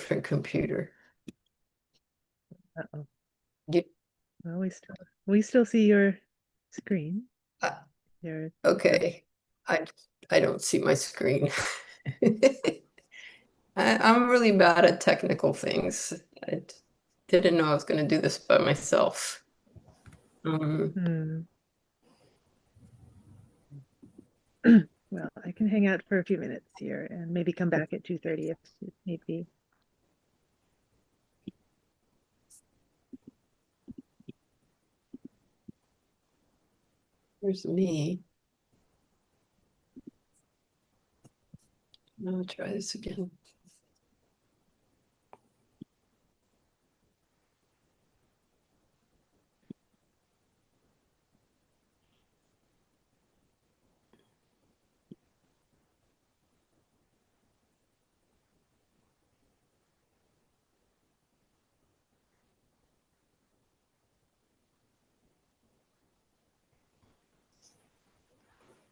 different computer. Uh-oh. You, Well, we still see your screen. okay. I don't see my screen. I'm really bad at technical things. I didn't know I was going to do this by myself. Well, I can hang out for a few minutes here and maybe come back at 2:30 if need be. Here's me. I'll try this again.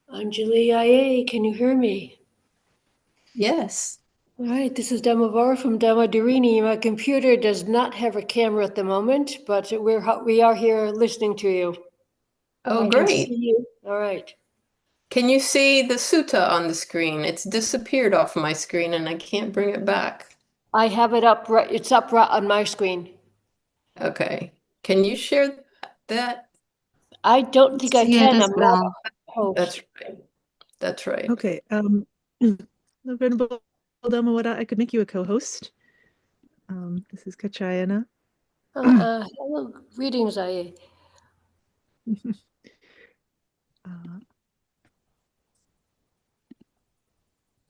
Anjali Ayyā, can you hear me? Yes. All right, this is Dhammavara from Dhammadharini. My computer does not have a camera at the moment, but we are here listening to you. Oh, I great. can see you. All right. Can you see the sutta on the screen? It's disappeared off my screen and I can't bring it back. I have it up. It's up right on my screen. Okay. Can you share that? I don't think I can. I'm not well. host. That's right. That's right. Okay. Venerable Dhammavara, I could make you a co-host. This is Kachayana. Hello, greetings, Ayyā.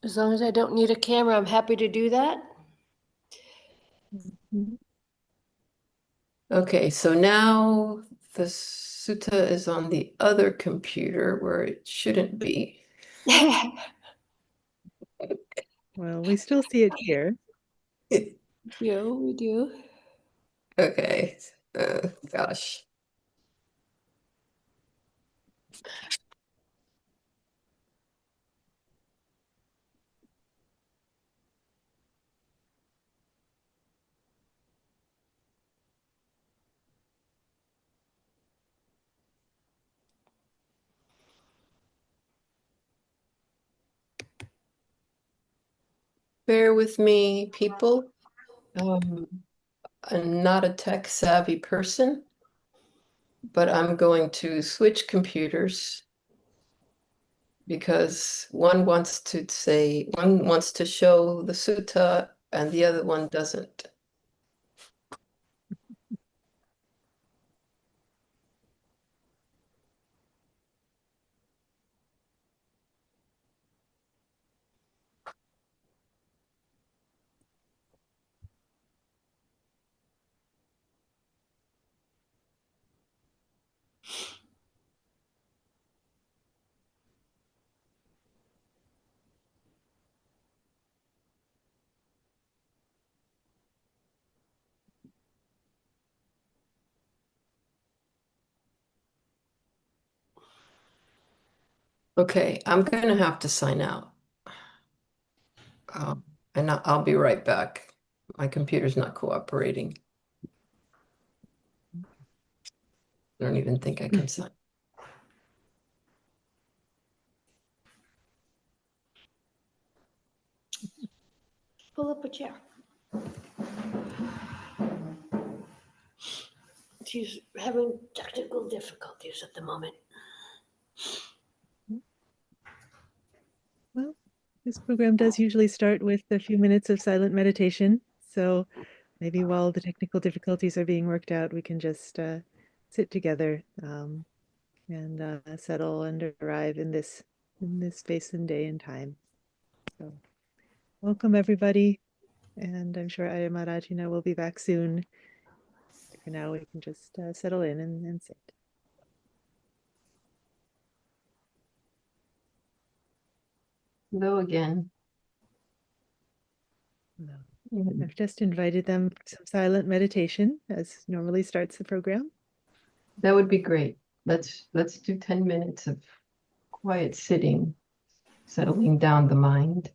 As long as I don't need a camera, I'm happy to do that. Okay, so now the sutta is on the other computer where it shouldn't be. Well, we still see it here. We do. Okay. Gosh. Bear with me, people. I'm not a tech-savvy person, but I'm going to switch computers because one wants to show the sutta and the other one doesn't. Okay, I'm going to have to sign out. And I'll be right back. My computer's not cooperating. I don't even think I can sign. Pull up a chair. She's having technical difficulties at the moment. Well, this program does usually start with a few minutes of silent meditation. So maybe while the technical difficulties are being worked out, we can just sit together and settle and arrive in this space and day and time. So welcome everybody. And I'm sure Ayyā Mārājinā will be back soon. For now, we can just settle in and sit. Hello again. I've just invited them for some silent meditation, as normally starts the program. That would be great. Let's do 10 minutes of quiet sitting, settling down the mind.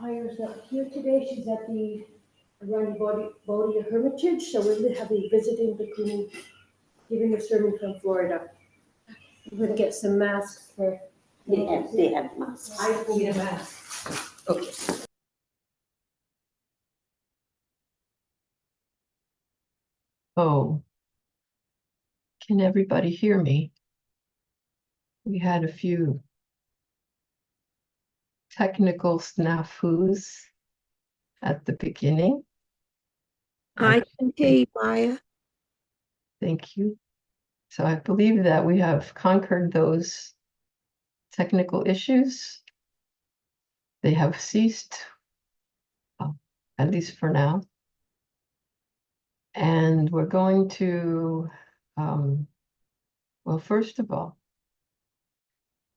Ayya's not here today. She's at the Aranya Bodhi Hermitage, so we'll have a visiting Bhikkhunī giving a sermon from Florida. We're going to get some masks for. They have masks. I need a mask. Okay. Oh, can everybody hear me? We had a few technical snafus at the beginning. I can hear you, Maya. Thank you. So I believe that we have conquered those technical issues. They have ceased, at least for now. And we're going to, well, first of all,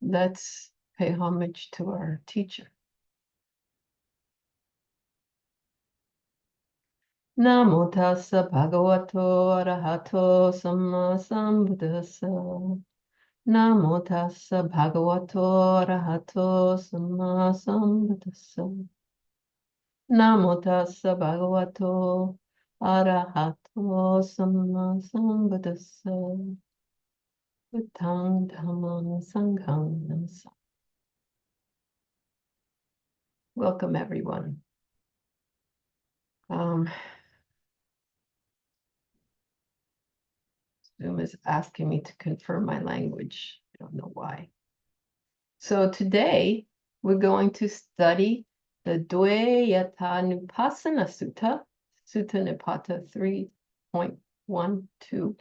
let's pay homage to our teacher. Namo tassa bhagavato arahato samma sambuddhassa. Namo tassa bhagavato arahato samma sambuddhassa. Namo tassa bhagavato arahato samma sambuddhassa. Buddhang dhammang sanghang namasa. Welcome, everyone. Zoom is asking me to confirm my language. I don't know why. So today we're going to study the Dvayatānupassanā Sutta, Sutta Nipata 3.12.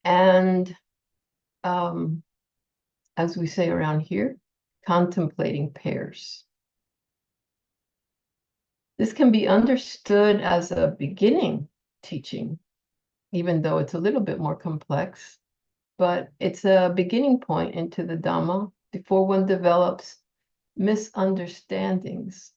And as we say around here, contemplating pairs. This can be understood as a beginning teaching, even though it's a little bit more complex, but it's a beginning point into the Dhamma before one develops misunderstandings.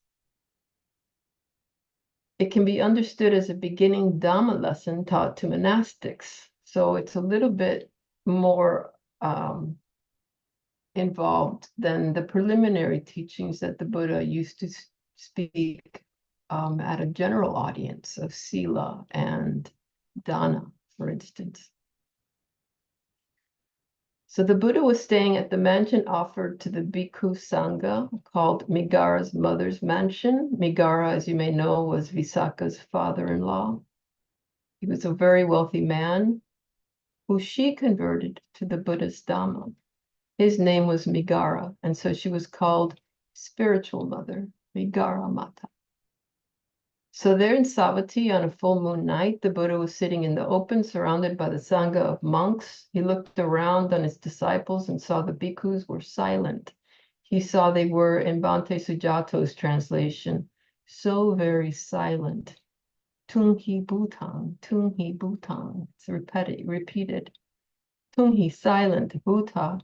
It can be understood as a beginning Dhamma lesson taught to monastics. So it's a little bit more involved than the preliminary teachings that the Buddha used to speak at a general audience of Sila and Dana, for instance. So the Buddha was staying at the mansion offered to the Bhikkhu Sangha called Migara's mother's mansion. Migara, as you may know, was Visakha's father-in-law. He was a very wealthy man who she converted to the Buddhist Dhamma. His name was Migara, and so she was called spiritual mother, Migara Mata. So there in Savatthi on a full moon night, the Buddha was sitting in the open, surrounded by the Sangha of monks. He looked around on his disciples and saw the bhikkhus were silent. He saw they were, in Bhante Sujato's translation, so very silent. Tunghi bhutang, it's repeated. Tunghi, silent, bhuta,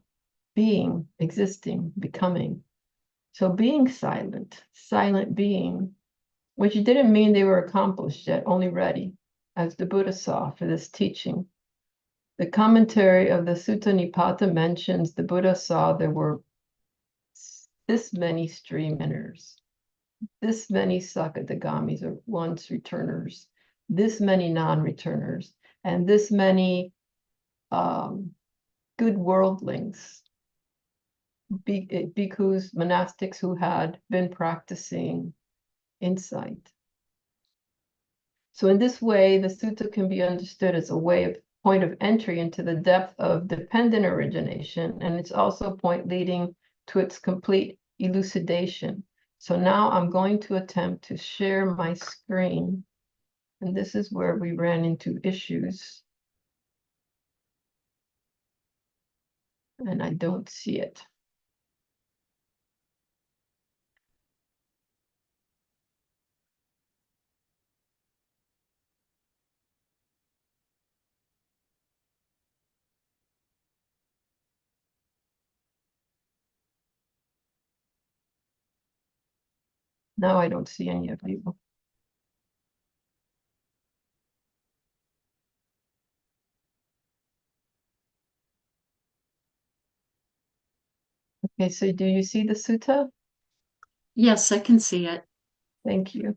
being, existing, becoming. So being silent, silent being, which didn't mean they were accomplished yet, only ready, as the Buddha saw for this teaching. The commentary of the Sutta Nipata mentions the Buddha saw there were this many stream-inners, this many Sakadagamis, or once returners, this many non-returners, and this many good worldlings, bhikkhus, monastics who had been practicing insight. So in this way, the sutta can be understood as a point of entry into the depth of dependent origination, and it's also a point leading to its complete elucidation. So now I'm going to attempt to share my screen, and this is where we ran into issues. And I don't see it. Now I don't see any of you. Okay, so do you see the sutta? Yes, I can see it. Thank you.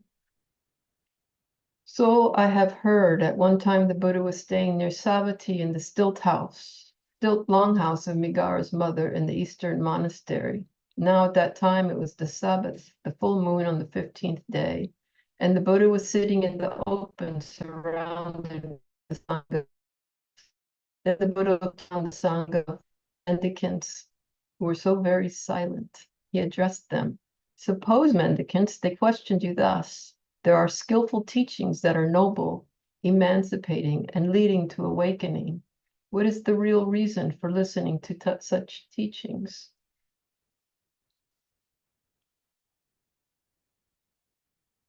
So I have heard at one time the Buddha was staying near Savatthi in the stilt longhouse of Migara's mother in the Eastern monastery. Now at that time it was the Sabbath, the full moon on the 15th day, and the Buddha was sitting in the open surrounded with the Sangha. Then the Buddha looked on the Sangha mendicants who were so very silent. He addressed them. Suppose, mendicants, they questioned you thus. There are skillful teachings that are noble, emancipating, and leading to awakening. What is the real reason for listening to such teachings?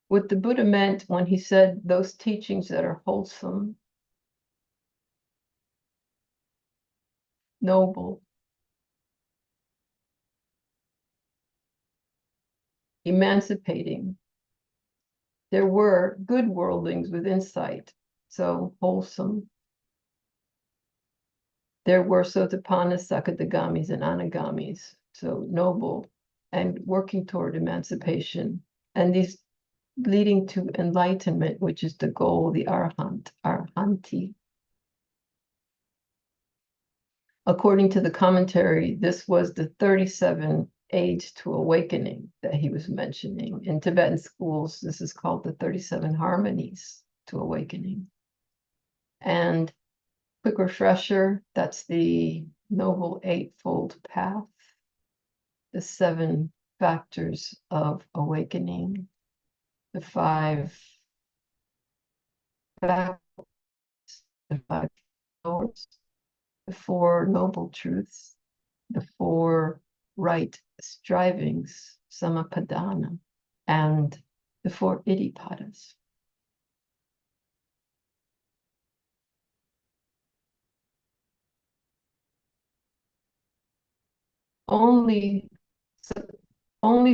What the Buddha meant when he said those teachings that are wholesome, noble, emancipating. There were good worldlings with insight, so wholesome. There were sotapannas, sakadagamis, and anagamis, so noble and working toward emancipation. And these leading to enlightenment, which is the goal, the arhanti. According to the commentary, this was the 37 aids to awakening that he was mentioning. In Tibetan schools, this is called the 37 harmonies to awakening. And quick refresher, that's the Noble Eightfold Path, the 7 factors of awakening, the 5 factors, the 5 doors, the 4 noble truths, the 4 right strivings, samapadana, and the 4 iddhipadas. Only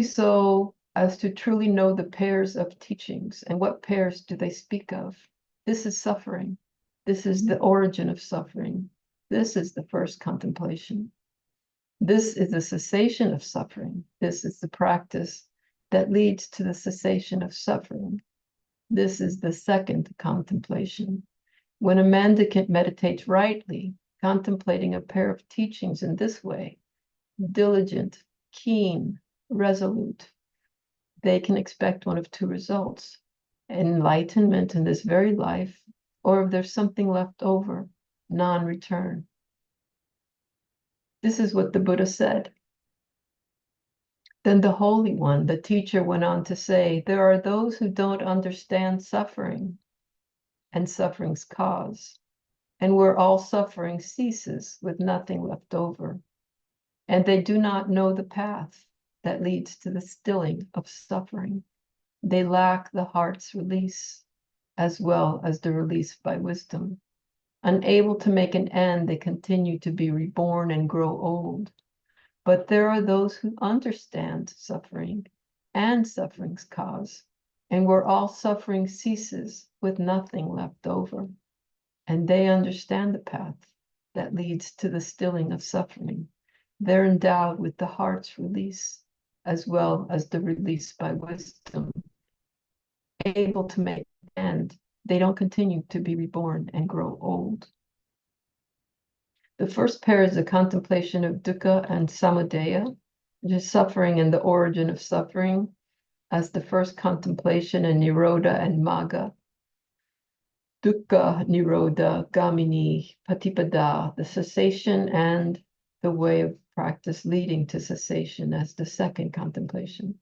so as to truly know the pairs of teachings. And what pairs do they speak of? This is suffering. This is the origin of suffering. This is the first contemplation. This is the cessation of suffering. This is the practice that leads to the cessation of suffering. This is the second contemplation. When a mendicant meditates rightly, contemplating a pair of teachings in this way, diligent, keen, resolute, they can expect one of 2 results: enlightenment in this very life, or if there's something left over, non-return. This is what the Buddha said. Then the Holy One, the teacher, went on to say, there are those who don't understand suffering and suffering's cause, and where all suffering ceases with nothing left over. And they do not know the path that leads to the stilling of suffering. They lack the heart's release, as well as the release by wisdom. Unable to make an end, they continue to be reborn and grow old. But there are those who understand suffering and suffering's cause, and where all suffering ceases with nothing left over. And they understand the path that leads to the stilling of suffering. They're endowed with the heart's release, as well as the release by wisdom. Able to make an end, they don't continue to be reborn and grow old. The first pair is the contemplation of dukkha and samudaya, which is suffering and the origin of suffering, as the first contemplation, and nirodha and magga. Dukkha, nirodha, gamini, patipada, the cessation and the way of practice leading to cessation, as the second contemplation.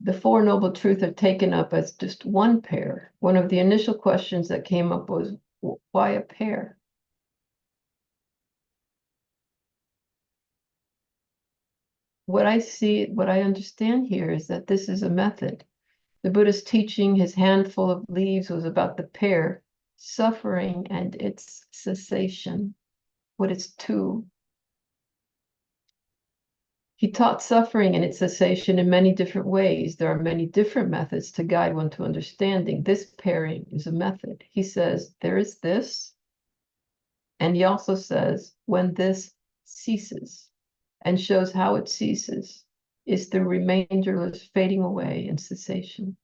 The 4 noble truths are taken up as just one pair. One of the initial questions that came up was, why a pair? What I understand here is that this is a method. The Buddha's teaching, his handful of leaves, was about the pair, suffering and its cessation, what it's to. He taught suffering and its cessation in many different ways. There are many different methods to guide one to understanding. This pairing is a method. He says, there is this, and he also says, when this ceases, and shows how it ceases, is through remainderless fading away and cessation.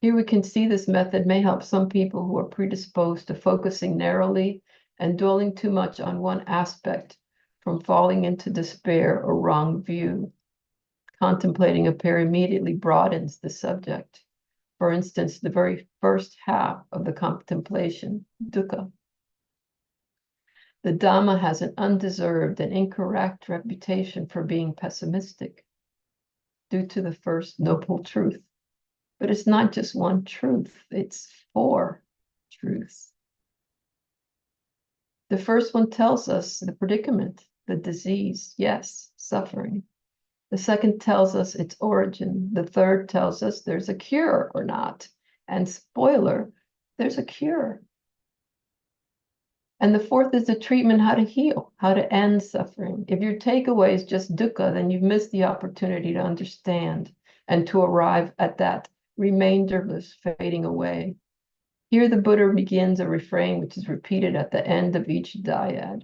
Here we can see this method may help some people who are predisposed to focusing narrowly and dwelling too much on one aspect from falling into despair or wrong view. Contemplating a pair immediately broadens the subject. For instance, the very first half of the contemplation, dukkha. The Dhamma has an undeserved and incorrect reputation for being pessimistic due to the first noble truth. But it's not just one truth, it's 4 truths. The first one tells us the predicament, the disease, yes, suffering. The second tells us its origin. The third tells us there's a cure or not. And spoiler, there's a cure. And the fourth is the treatment, how to heal, how to end suffering. If your takeaway is just dukkha, then you've missed the opportunity to understand and to arrive at that remainderless fading away. Here the Buddha begins a refrain which is repeated at the end of each dyad.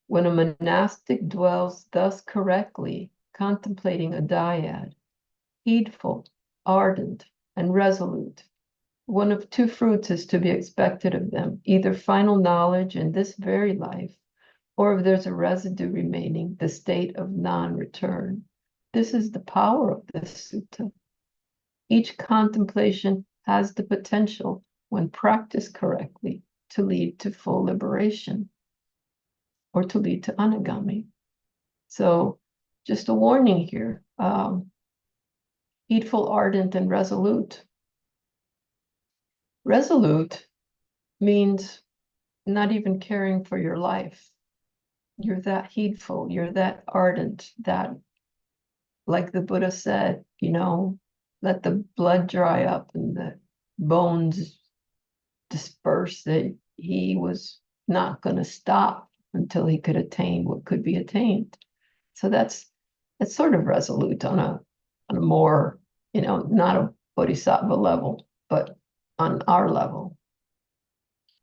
When a monastic dwells thus correctly, contemplating a dyad, heedful, ardent, and resolute, one of 2 fruits is to be expected of them, either final knowledge in this very life, or if there's a residue remaining, the state of non-return. This is the power of this sutta. Each contemplation has the potential, when practiced correctly, to lead to full liberation or to lead to anagami. So just a warning here, heedful, ardent, and resolute. Resolute means not even caring for your life. You're that heedful, you're that ardent, that, like the Buddha said, let the blood dry up and the bones disperse, that he was not going to stop until he could attain what could be attained. So that's sort of resolute on a more, not a bodhisattva level, but on our level.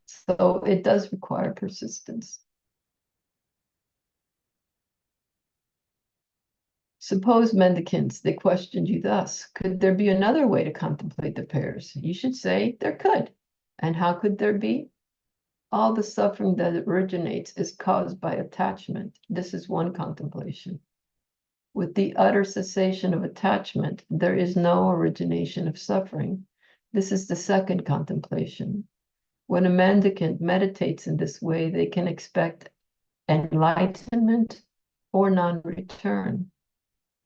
So it does require persistence. Suppose, mendicants, they questioned you thus: could there be another way to contemplate the pairs? You should say there could. And how could there be? All the suffering that originates is caused by attachment. This is one contemplation. With the utter cessation of attachment, there is no origination of suffering. This is the second contemplation. When a mendicant meditates in this way, they can expect enlightenment or non-return.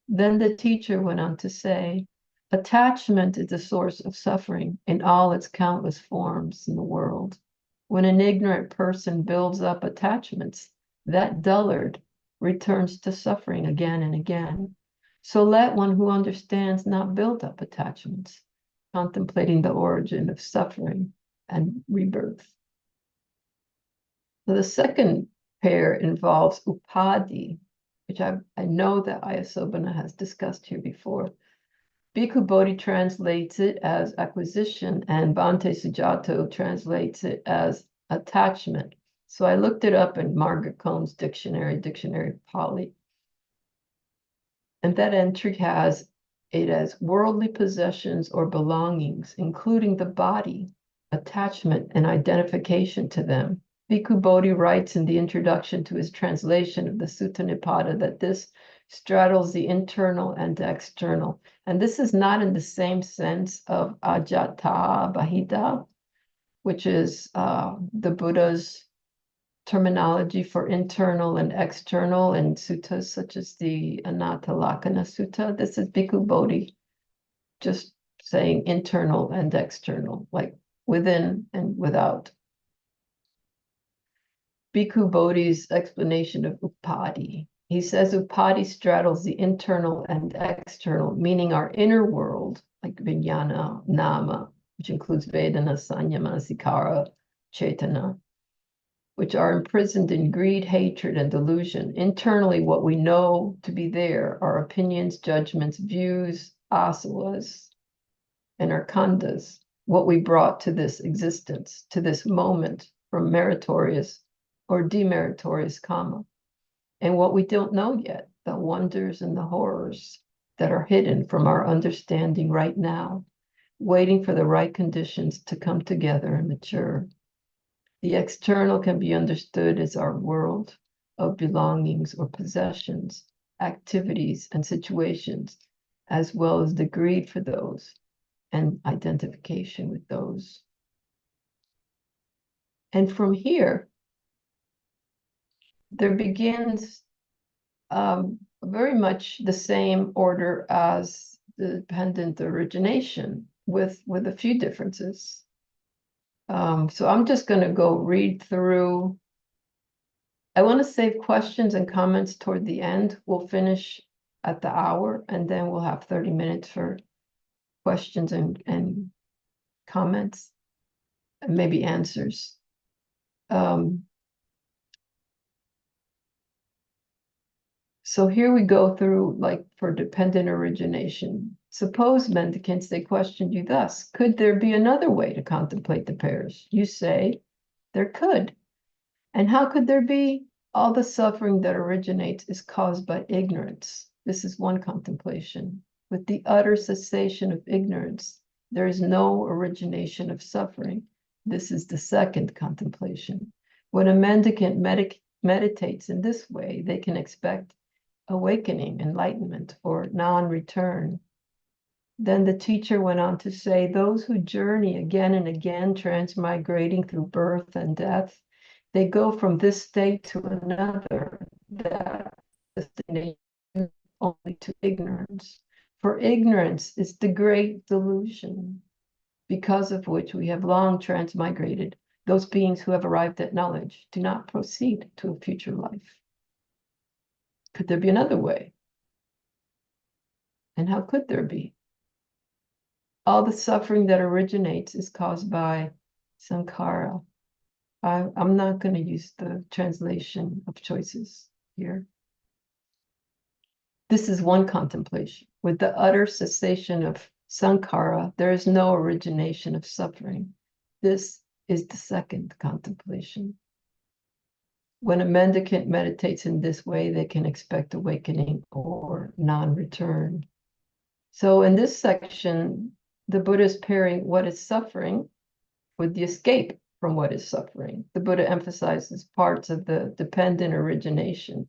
Then the teacher went on to say, attachment is the source of suffering in all its countless forms in the world. When an ignorant person builds up attachments, that dullard returns to suffering again and again. So let one who understands not build up attachments, contemplating the origin of suffering and rebirth. So the second pair involves upadhi, which I know that Ayyā has discussed here before. Bhikkhu Bodhi translates it as acquisition, and Bhante Sujato translates it as attachment. So I looked it up in Margaret Cohn's dictionary Pali. And that entry has it as worldly possessions or belongings, including the body, attachment, and identification to them. Bhikkhu Bodhi writes in the introduction to his translation of the Sutta Nipata that this straddles the internal and the external. And this is not in the same sense of ajata bahita, which is the Buddha's terminology for internal and external in suttas such as the Anatalakkhana Sutta. This is Bhikkhu Bodhi just saying internal and external, like within and without. Bhikkhu Bodhi's explanation of upadhi. He says upadhi straddles the internal and external, meaning our inner world, like vijnana, nama, which includes vedana, sanya, manasikara, cetana, which are imprisoned in greed, hatred, and delusion. Internally, what we know to be there are opinions, judgments, views, asawas, and our khandhas, what we brought to this existence, to this moment from meritorious or demeritorious karma, and what we don't know yet, the wonders and the horrors that are hidden from our understanding right now, waiting for the right conditions to come together and mature. The external can be understood as our world of belongings or possessions, activities and situations, as well as the greed for those and identification with those. And from here, there begins very much the same order as the dependent origination with a few differences. So I'm just going to go read through. I want to save questions and comments toward the end. We'll finish at the hour, and then we'll have 30 minutes for questions and comments, and maybe answers. So here we go through, like, for dependent origination. Suppose, mendicants, they questioned you thus: could there be another way to contemplate the pairs? You say, there could. And how could there be? All the suffering that originates is caused by ignorance. This is one contemplation. With the utter cessation of ignorance, there is no origination of suffering. This is the second contemplation. When a mendicant meditates in this way, they can expect awakening, enlightenment, or non-return. Then the teacher went on to say, those who journey again and again, transmigrating through birth and death, they go from this state to another, that destination only to ignorance. For ignorance is the great delusion, because of which we have long transmigrated. Those beings who have arrived at knowledge do not proceed to a future life. Could there be another way? And how could there be? All the suffering that originates is caused by sankhara. I'm not going to use the translation of choices here. This is one contemplation. With the utter cessation of sankhara, there is no origination of suffering. This is the second contemplation. When a mendicant meditates in this way, they can expect awakening or non-return. So in this section, the Buddha is pairing what is suffering with the escape from what is suffering. The Buddha emphasizes parts of the dependent origination.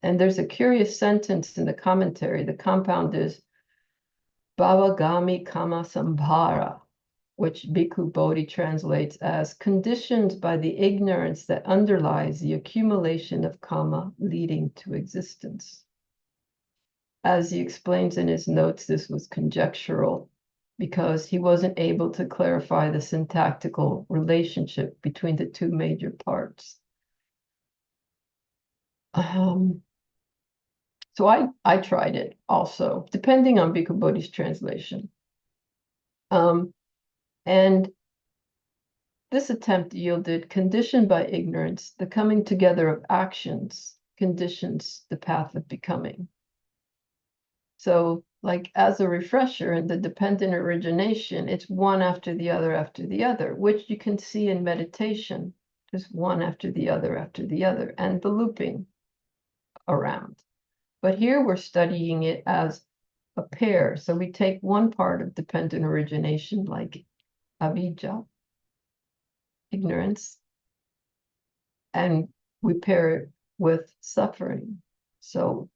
And there's a curious sentence in the commentary. The compound is bhavagami kama sambhara, which Bhikkhu Bodhi translates as conditioned by the ignorance that underlies the accumulation of karma leading to existence. As he explains in his notes, this was conjectural because he wasn't able to clarify the syntactical relationship between the two major parts. So I tried it also, depending on Bhikkhu Bodhi's translation. And this attempt yielded, conditioned by ignorance, the coming together of actions conditions the path of becoming. So, like, as a refresher, in the dependent origination, it's one after the other, which you can see in meditation, just one after the other, and the looping around. But here we're studying it as a pair. So we take one part of dependent origination, like avijja, ignorance, and we pair it with suffering. So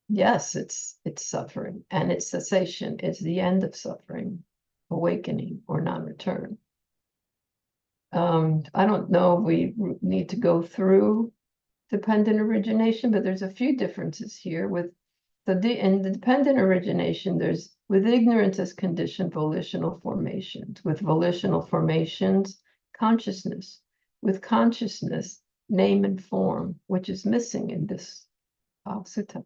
yes, it's suffering, and its cessation is the end of suffering, awakening or non-return. I don't know if we need to go through dependent origination, but there's a few differences here. In the dependent origination, there's with ignorance as conditioned volitional formations, with volitional formations, consciousness, with consciousness, name and form, which is missing in this sutta.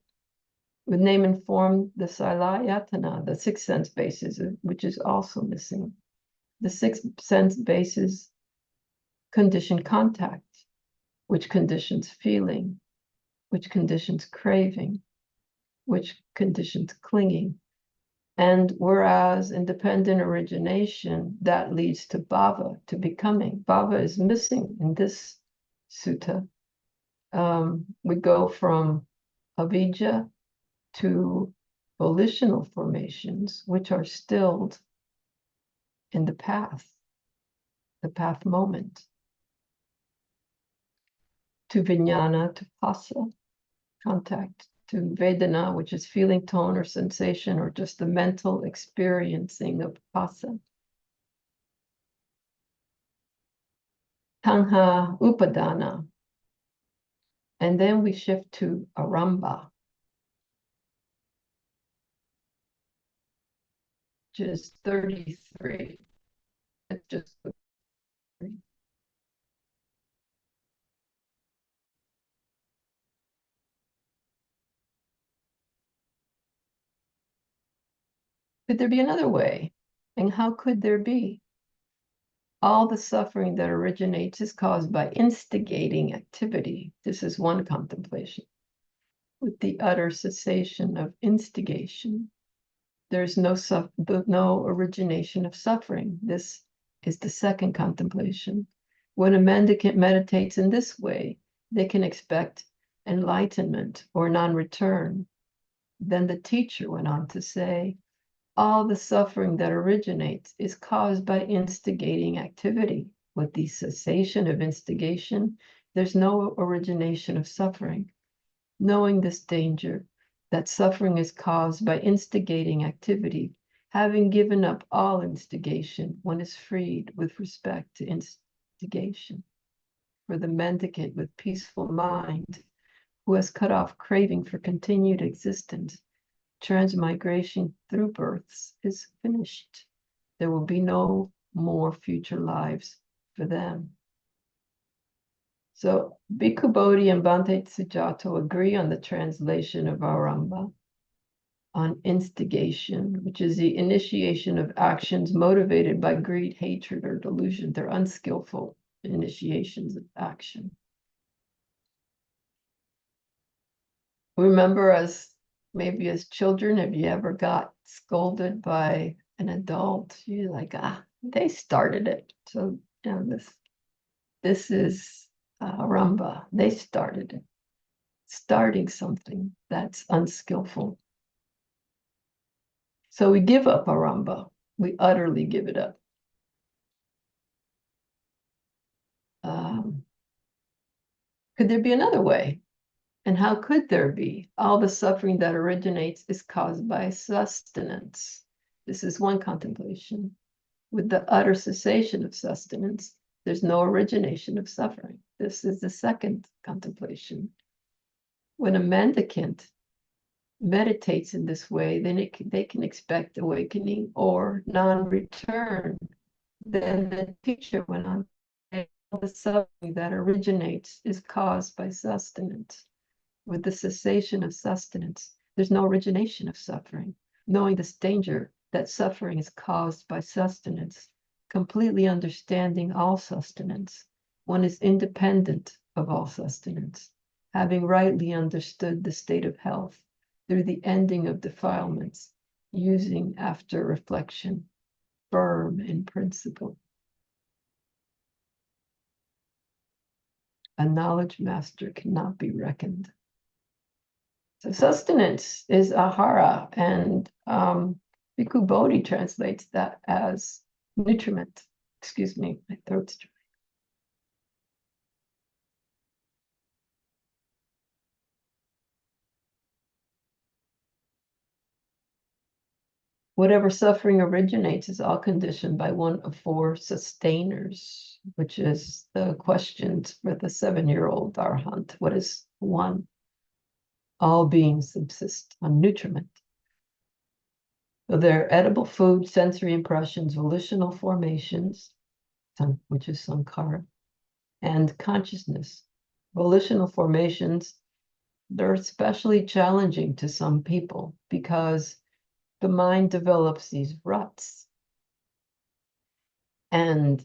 With name and form, the Salayatana, the six sense bases, which is also missing. The six sense bases condition contact, which conditions feeling, which conditions craving, which conditions clinging. And whereas in dependent origination, that leads to bhava, to becoming. Bhava is missing in this sutta. We go from avijja to volitional formations, which are stilled in the path moment, to vijnana, to phassa, contact, to vedana, which is feeling, tone, or sensation, or just the mental experiencing of phassa. Tanha upadana. And then we shift to aramba, which is 33. It's just could there be another way? And how could there be? All the suffering that originates is caused by instigating activity. This is one contemplation. With the utter cessation of instigation, there's no origination of suffering. This is the second contemplation. When a mendicant meditates in this way, they can expect enlightenment or non-return. Then the teacher went on to say, all the suffering that originates is caused by instigating activity. With the cessation of instigation, there's no origination of suffering. Knowing this danger, that suffering is caused by instigating activity, having given up all instigation, one is freed with respect to instigation. For the mendicant with peaceful mind, who has cut off craving for continued existence, transmigration through births is finished. There will be no more future lives for them. So Bhikkhu Bodhi and Bhante Sujato agree on the translation of Aramba on instigation, which is the initiation of actions motivated by greed, hatred, or delusion. They're unskillful initiations of action. Remember, maybe as children, have you ever got scolded by an adult? You're like, they started it. So, this is Aramba. They started it. Starting something that's unskillful. So we give up Aramba. We utterly give it up. Could there be another way? And how could there be? All the suffering that originates is caused by sustenance. This is one contemplation. With the utter cessation of sustenance, there's no origination of suffering. This is the second contemplation. When a mendicant meditates in this way, then they can expect awakening or non-return. Then the teacher went on to say, all the suffering that originates is caused by sustenance. With the cessation of sustenance, there's no origination of suffering. Knowing this danger that suffering is caused by sustenance, completely understanding all sustenance, one is independent of all sustenance, having rightly understood the state of health through the ending of defilements, using after reflection, firm in principle. A knowledge master cannot be reckoned. So sustenance is ahara, and Bhikkhu Bodhi translates that as nutriment. Excuse me, my throat's dry. Whatever suffering originates is all conditioned by one of four sustainers, which is the questions for the 7-year-old Arahant. What is one? All beings subsist on nutriment. So they're edible food, sensory impressions, volitional formations, which is sankhara, and consciousness. Volitional formations, they're especially challenging to some people because the mind develops these ruts. And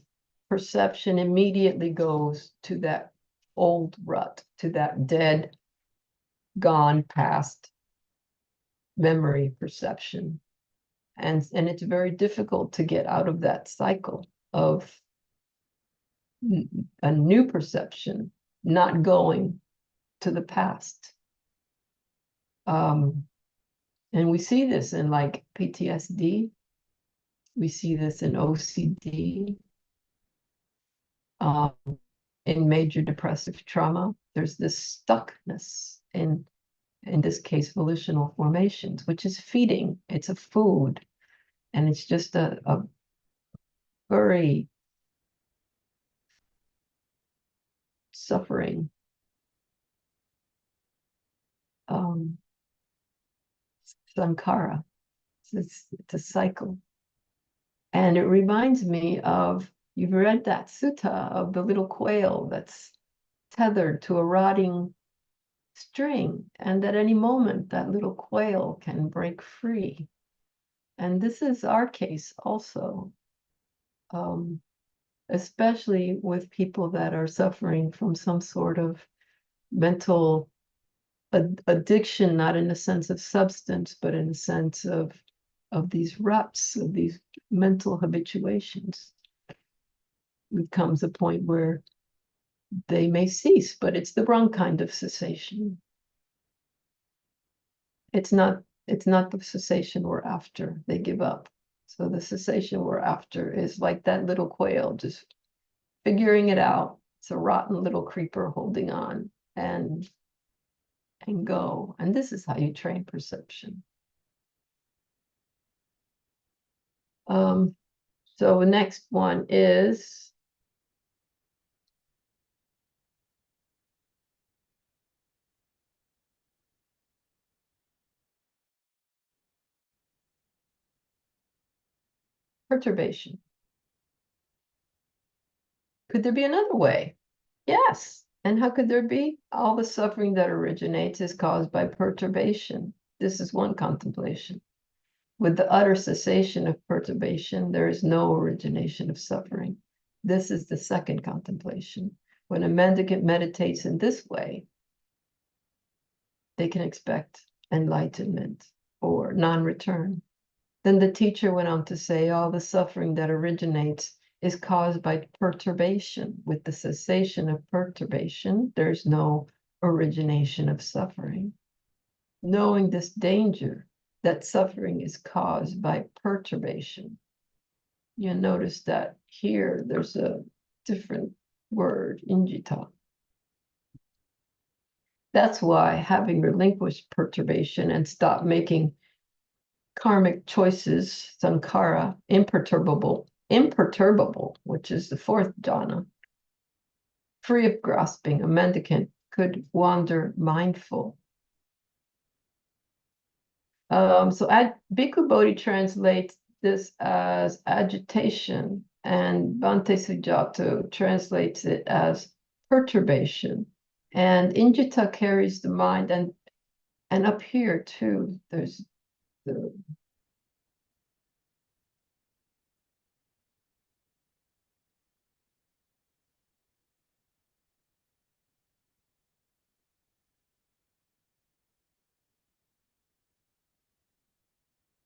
perception immediately goes to that old rut, to that dead, gone past memory perception. And it's very difficult to get out of that cycle of a new perception, not going to the past. And we see this in like PTSD. We see this in OCD. In major depressive trauma, there's this stuckness in this case, volitional formations, which is feeding. It's a food. And it's just a very suffering sankhara. It's a cycle. And it reminds me of, you've read that sutta of the little quail that's tethered to a rotting string, and at any moment that little quail can break free. And this is our case also, especially with people that are suffering from some sort of mental addiction, not in the sense of substance, but in the sense of these ruts, of these mental habituations. It comes a point where they may cease, but it's the wrong kind of cessation. It's not the cessation we're after. They give up. So the cessation we're after is like that little quail, just figuring it out. It's a rotten little creeper holding on and go. And this is how you train perception. So the next one is perturbation. Could there be another way? Yes. And how could there be? All the suffering that originates is caused by perturbation. This is one contemplation. With the utter cessation of perturbation, there is no origination of suffering. This is the second contemplation. When a mendicant meditates in this way, they can expect enlightenment or non-return. Then the teacher went on to say, all the suffering that originates is caused by perturbation. With the cessation of perturbation, there's no origination of suffering. Knowing this danger, that suffering is caused by perturbation. You notice that here there's a different word, injita. That's why, having relinquished perturbation and stopped making karmic choices, sankhara, imperturbable, which is the fourth jhana, free of grasping, a mendicant could wander mindful. So Bhikkhu Bodhi translates this as agitation, and Bhante Sujato translates it as perturbation. And injita carries the mind, and up here too, there's the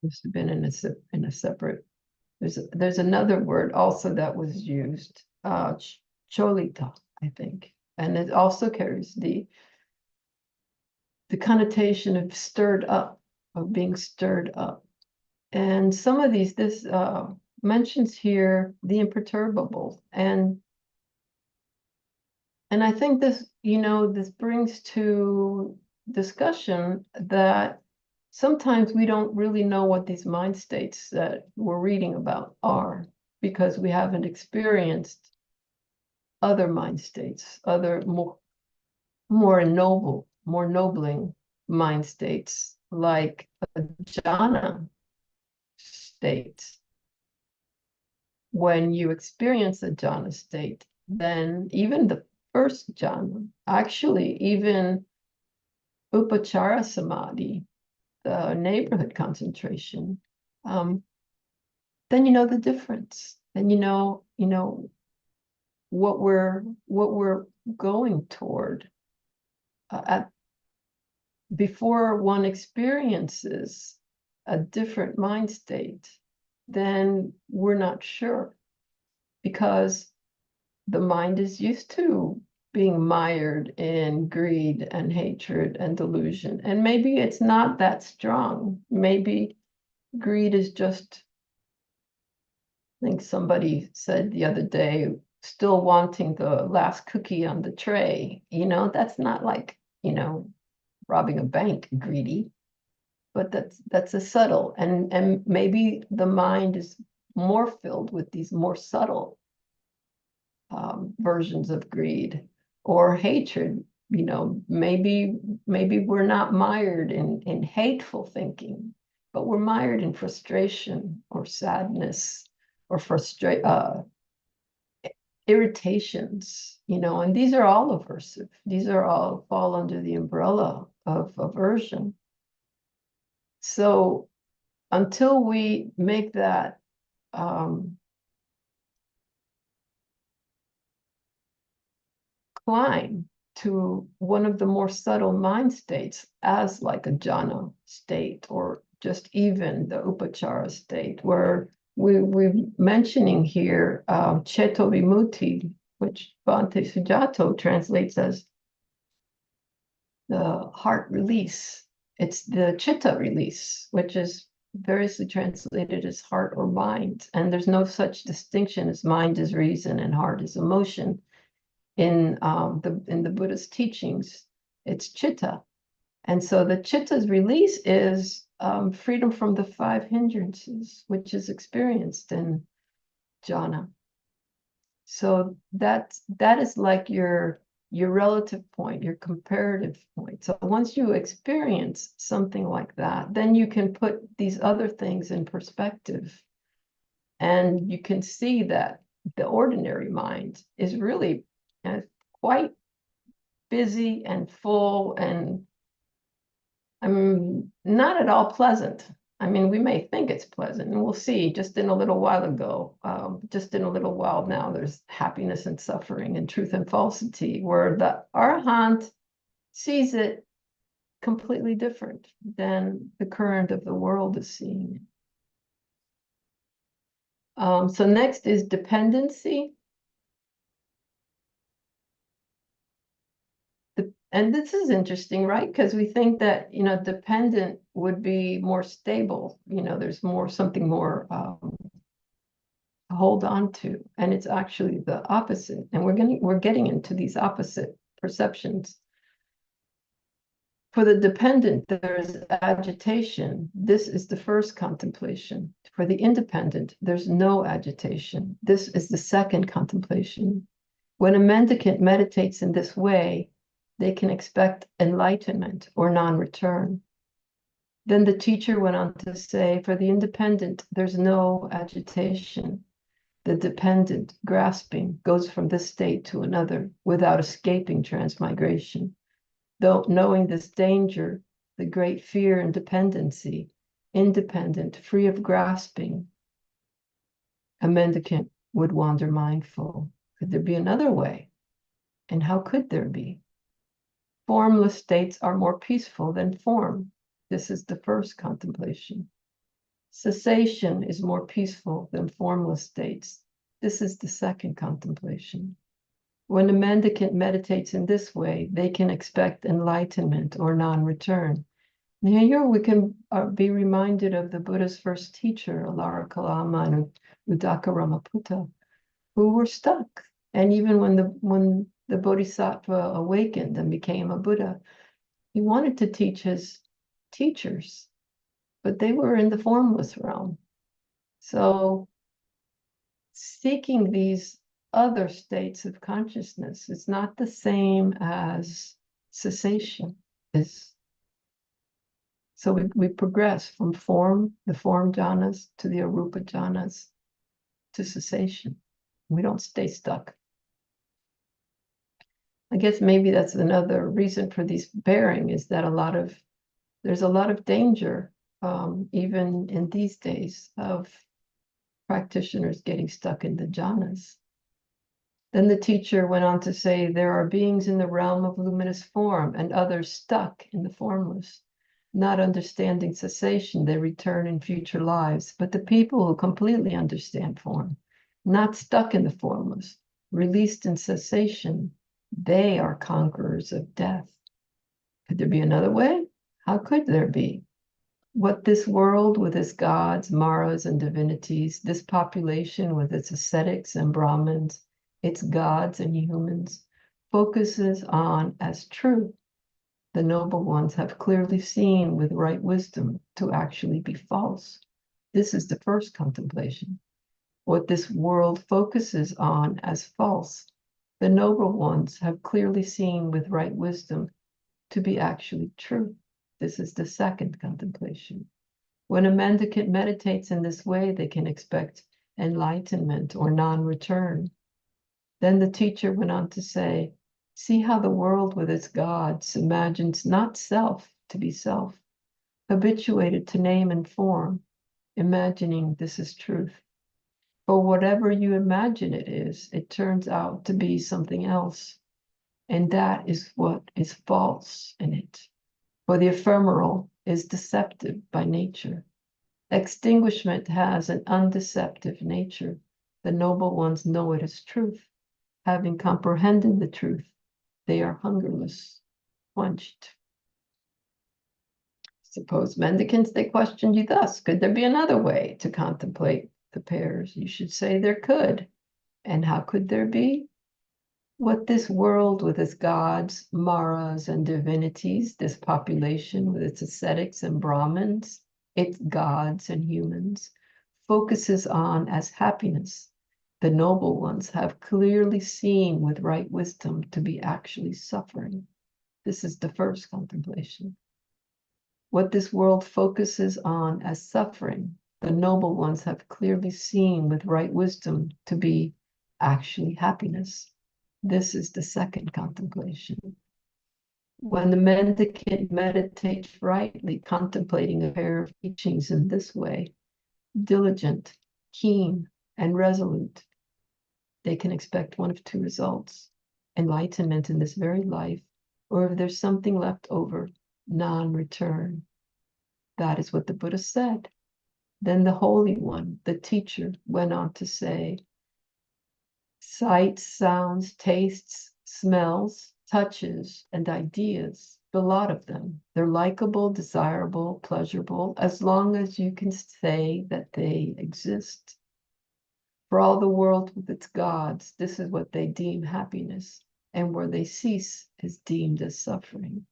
must have been in a separate. There's another word also that was used, cholita, I think, and it also carries the connotation of stirred up, of being stirred up. And some of these, this mentions here the imperturbable, and I think this, this brings to discussion that sometimes we don't really know what these mind states that we're reading about are, because we haven't experienced other mind states, other more ennobling mind states, like a jhana state. When you experience a jhana state, then even the first jhana, actually even upachara samadhi, the neighborhood concentration, then you know the difference. Then you know what we're going toward before one experiences a different mind state, then we're not sure, because the mind is used to being mired in greed and hatred and delusion. And maybe it's not that strong. Maybe greed is just, I think somebody said the other day, still wanting the last cookie on the tray. That's not like, robbing a bank greedy, but that's a subtle, and maybe the mind is more filled with these more subtle versions of greed or hatred. Maybe we're not mired in hateful thinking, but we're mired in frustration or sadness or irritations, and these are all aversive. These are all fall under the umbrella of aversion. So until we make that climb to one of the more subtle mind states, as like a jhana state, or just even the upachara state, where we're mentioning here Ceto Vimutti, which Bhante Sujato translates as the heart release. It's the chitta release, which is variously translated as heart or mind. And there's no such distinction as mind is reason and heart is emotion. In the Buddhist teachings, it's chitta. And so the chitta's release is freedom from the 5 hindrances, which is experienced in jhana. So that is like your relative point, your comparative point. So once you experience something like that, then you can put these other things in perspective, and you can see that the ordinary mind is really quite busy and full, and not at all pleasant. We may think it's pleasant, and we'll see just in a little while now, there's happiness and suffering and truth and falsity, where the Arahant sees it completely different than the current of the world is seeing it. So next is dependency. And this is interesting, right? Because we think that, dependent would be more stable. There's something more to hold on to. And it's actually the opposite. And we're getting into these opposite perceptions. For the dependent, there's agitation. This is the first contemplation. For the independent, there's no agitation. This is the second contemplation. When a mendicant meditates in this way, they can expect enlightenment or non-return. Then the teacher went on to say, for the independent, there's no agitation. The dependent, grasping, goes from this state to another without escaping transmigration. Though knowing this danger, the great fear and dependency, independent, free of grasping, a mendicant would wander mindful. Could there be another way? And how could there be? Formless states are more peaceful than form. This is the first contemplation. Cessation is more peaceful than formless states. This is the second contemplation. When a mendicant meditates in this way, they can expect enlightenment or non-return. And here we can be reminded of the Buddha's first teacher, Alara Kalama and Uddaka Ramaputta, who were stuck. And even when the Bodhisattva awakened and became a Buddha, he wanted to teach his teachers, but they were in the formless realm. So seeking these other states of consciousness is not the same as cessation is. So we progress from the form jhanas, to the arupa jhanas, to cessation. We don't stay stuck. I guess maybe that's another reason for these bearing, is that there's a lot of danger, even in these days, of practitioners getting stuck in the jhanas. Then the teacher went on to say, there are beings in the realm of luminous form and others stuck in the formless. Not understanding cessation, they return in future lives. But the people who completely understand form, not stuck in the formless, released in cessation, they are conquerors of death. Could there be another way? How could there be? What this world with its gods, maras, and divinities, this population with its ascetics and Brahmins, its gods and humans, focuses on as true, the noble ones have clearly seen with right wisdom to actually be false. This is the first contemplation. What this world focuses on as false, the noble ones have clearly seen with right wisdom to be actually true. This is the second contemplation. When a mendicant meditates in this way, they can expect enlightenment or non-return. Then the teacher went on to say, see how the world with its gods imagines not self to be self, habituated to name and form, imagining this is truth. For whatever you imagine it is, it turns out to be something else. And that is what is false in it. For the ephemeral is deceptive by nature. Extinguishment has an undeceptive nature. The noble ones know it as truth. Having comprehended the truth, they are hungerless, quenched. Suppose mendicants, they questioned you thus, could there be another way to contemplate the pairs? You should say there could. And how could there be? What this world with its gods, maras, and divinities, this population with its ascetics and Brahmins, its gods and humans, focuses on as happiness, the noble ones have clearly seen with right wisdom to be actually suffering. This is the first contemplation. What this world focuses on as suffering, the noble ones have clearly seen with right wisdom to be actually happiness. This is the second contemplation. When the mendicant meditates rightly, contemplating a pair of teachings in this way, diligent, keen, and resolute, they can expect one of two results: enlightenment in this very life, or if there's something left over, non-return. That is what the Buddha said. Then the Holy One, the teacher, went on to say, sights, sounds, tastes, smells, touches, and ideas, the lot of them, they're likable, desirable, pleasurable, as long as you can say that they exist. For all the world with its gods, this is what they deem happiness, and where they cease is deemed as suffering.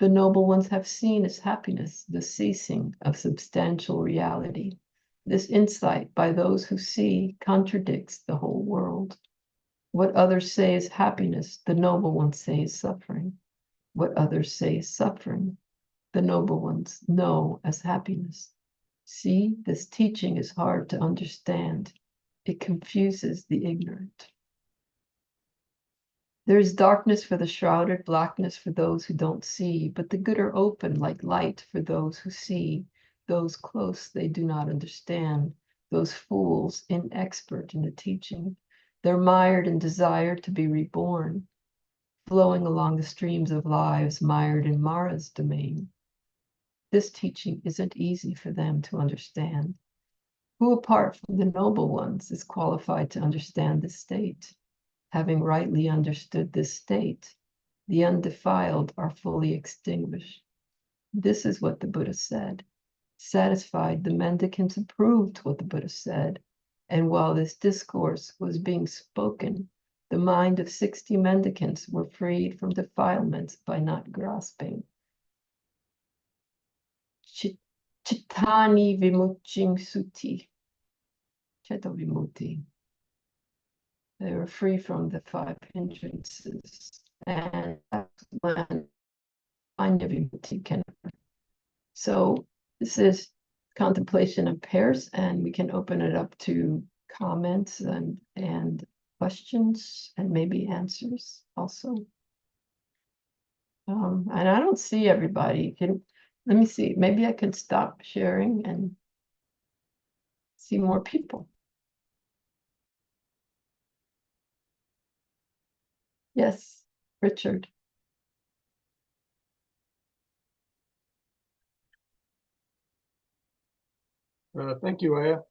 The noble ones have seen as happiness the ceasing of substantial reality. This insight by those who see contradicts the whole world. What others say is happiness, the noble ones say is suffering. What others say is suffering, the noble ones know as happiness. See, this teaching is hard to understand. It confuses the ignorant. There is darkness for the shrouded, blackness for those who don't see, but the good are open like light for those who see. Those close they do not understand, those fools inexpert in the teaching. They're mired in desire to be reborn, flowing along the streams of lives mired in Mara's domain. This teaching isn't easy for them to understand. Who apart from the noble ones is qualified to understand this state? Having rightly understood this state, the undefiled are fully extinguished. This is what the Buddha said. Satisfied, the mendicants approved what the Buddha said. And while this discourse was being spoken, the mind of 60 mendicants were freed from defilements by not grasping. Chittani vimucching suti. Chitta vimutti. They were free from the 5 hindrances. And that's when Anya vimutti can occur. So this is contemplation of pairs, and we can open it up to comments and questions and maybe answers also. And I don't see everybody. Let me see. Maybe I can stop sharing and see more people. Yes, Richard. Thank you, Ayyā.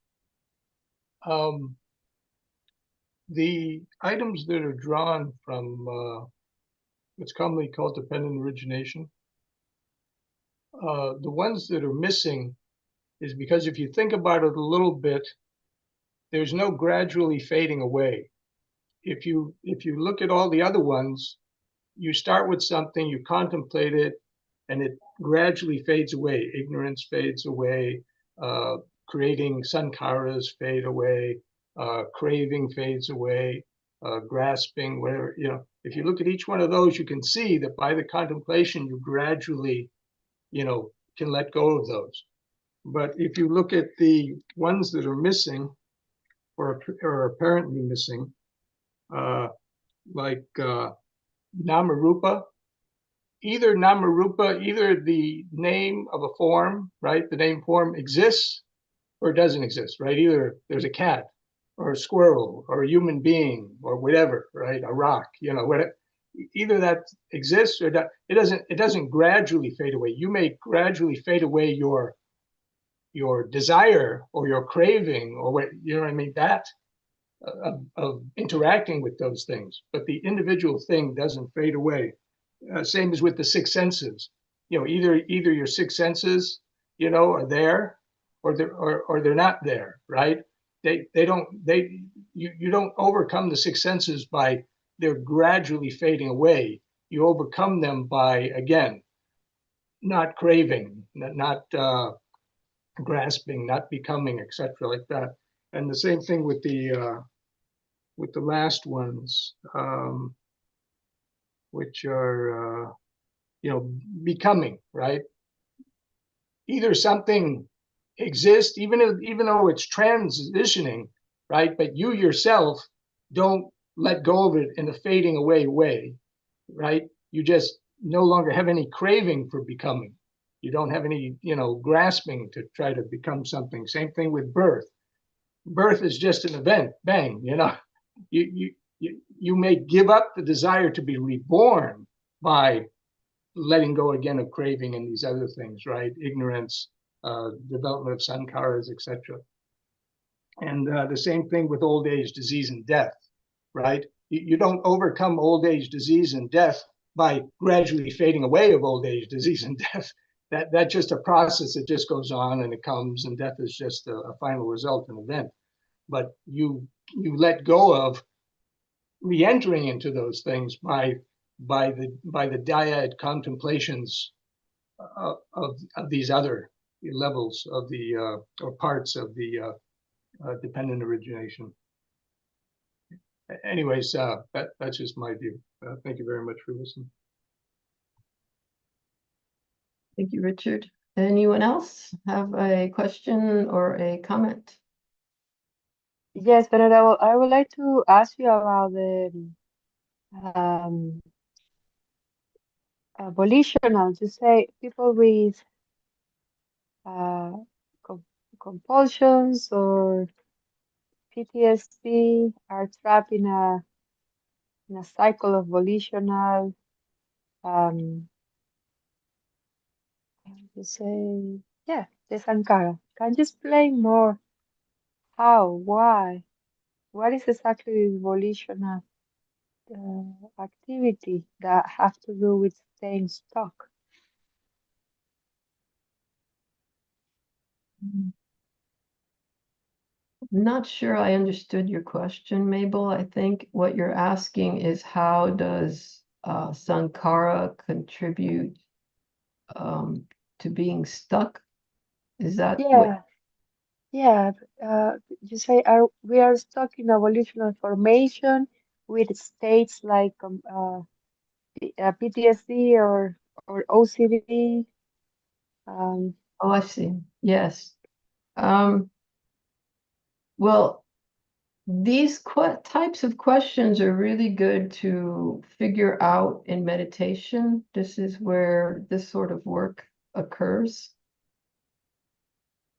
The items that are drawn from what's commonly called dependent origination, the ones that are missing is because if you think about it a little bit, there's no gradually fading away. If you look at all the other ones, you start with something, you contemplate it, and it gradually fades away. Ignorance fades away, creating sankharas fade away, craving fades away, grasping, whatever, if you look at each one of those, you can see that by the contemplation, you gradually, can let go of those. But if you look at the ones that are missing or apparently missing, like Namarupa, either the name of a form, right? The name form exists or it doesn't exist, right? Either there's a cat or a squirrel or a human being or whatever, right? A rock, whatever. Either that exists or it doesn't gradually fade away. You may gradually fade away your desire or your craving or what, what I mean? That of interacting with those things, but the individual thing doesn't fade away. Same as with the six senses. Either your six senses, are there, or they're not there, right? You don't overcome the six senses by they're gradually fading away. You overcome them by, again, not craving, not grasping, not becoming, etc., like that. And the same thing with the last ones, which are becoming, right? Either something exists, even though it's transitioning, right? But you yourself don't let go of it in a fading away way, right? You just no longer have any craving for becoming. You don't have any, grasping to try to become something. Same thing with birth. Birth is just an event, bang, You may give up the desire to be reborn by letting go again of craving and these other things, right? Ignorance, development of sankharas, etc. And the same thing with old age, disease, and death, right? You don't overcome old age, disease, and death by gradually fading away of old age, disease, and death. That's just a process that just goes on and it comes, and death is just a final result, an event. But you let go of re-entering into those things by the dyad contemplations of these other levels of the or parts of the dependent origination. Anyways, that's just my view. Thank you very much for listening. Thank you, Richard. Anyone else have a question or a comment? Yes, Venerable, I would like to ask you about the volitional, to say people with compulsions or PTSD are trapped in a cycle of volitional, the sankhara. Can you explain more how, why, what is exactly volitional activity that have to do with staying stuck? I'm not sure I understood your question, Mabel. I think what you're asking is how does Sankara contribute to being stuck? Is that what? Yeah. You say we are stuck in evolutional formation with states like PTSD or OCD. Oh, I see. Yes. Well, these types of questions are really good to figure out in meditation. This is where this sort of work occurs.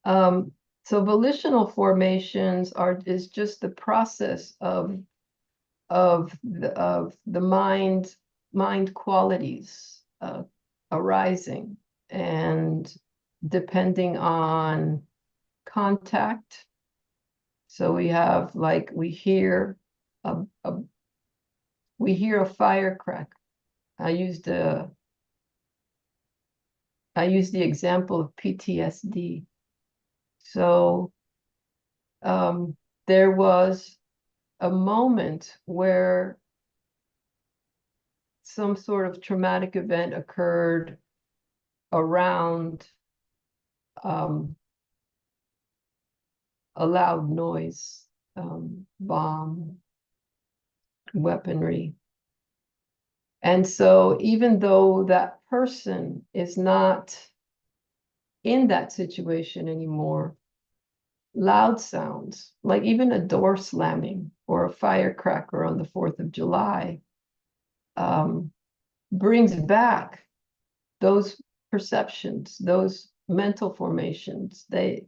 So volitional formations is just the process of of the mind qualities arising, and depending on contact. So we have, like, we hear a firecracker. I used the example of PTSD. So there was a moment where some sort of traumatic event occurred around a loud noise, bomb, weaponry. And so even though that person is not in that situation anymore, loud sounds, like even a door slamming or a firecracker on the 4th of July, brings back those perceptions, those mental formations. They're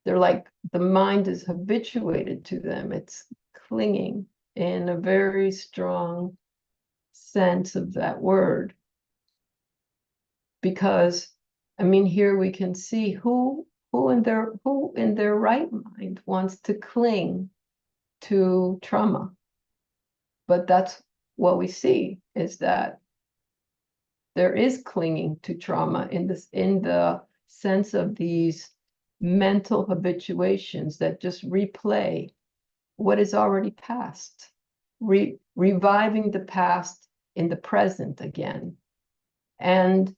like the mind is habituated to them. It's clinging in a very strong sense of that word. Because, I mean, here we can see who in their right mind wants to cling to trauma. But that's what we see, is that there is clinging to trauma in the sense of these mental habituations that just replay what is already past, reviving the past in the present again. And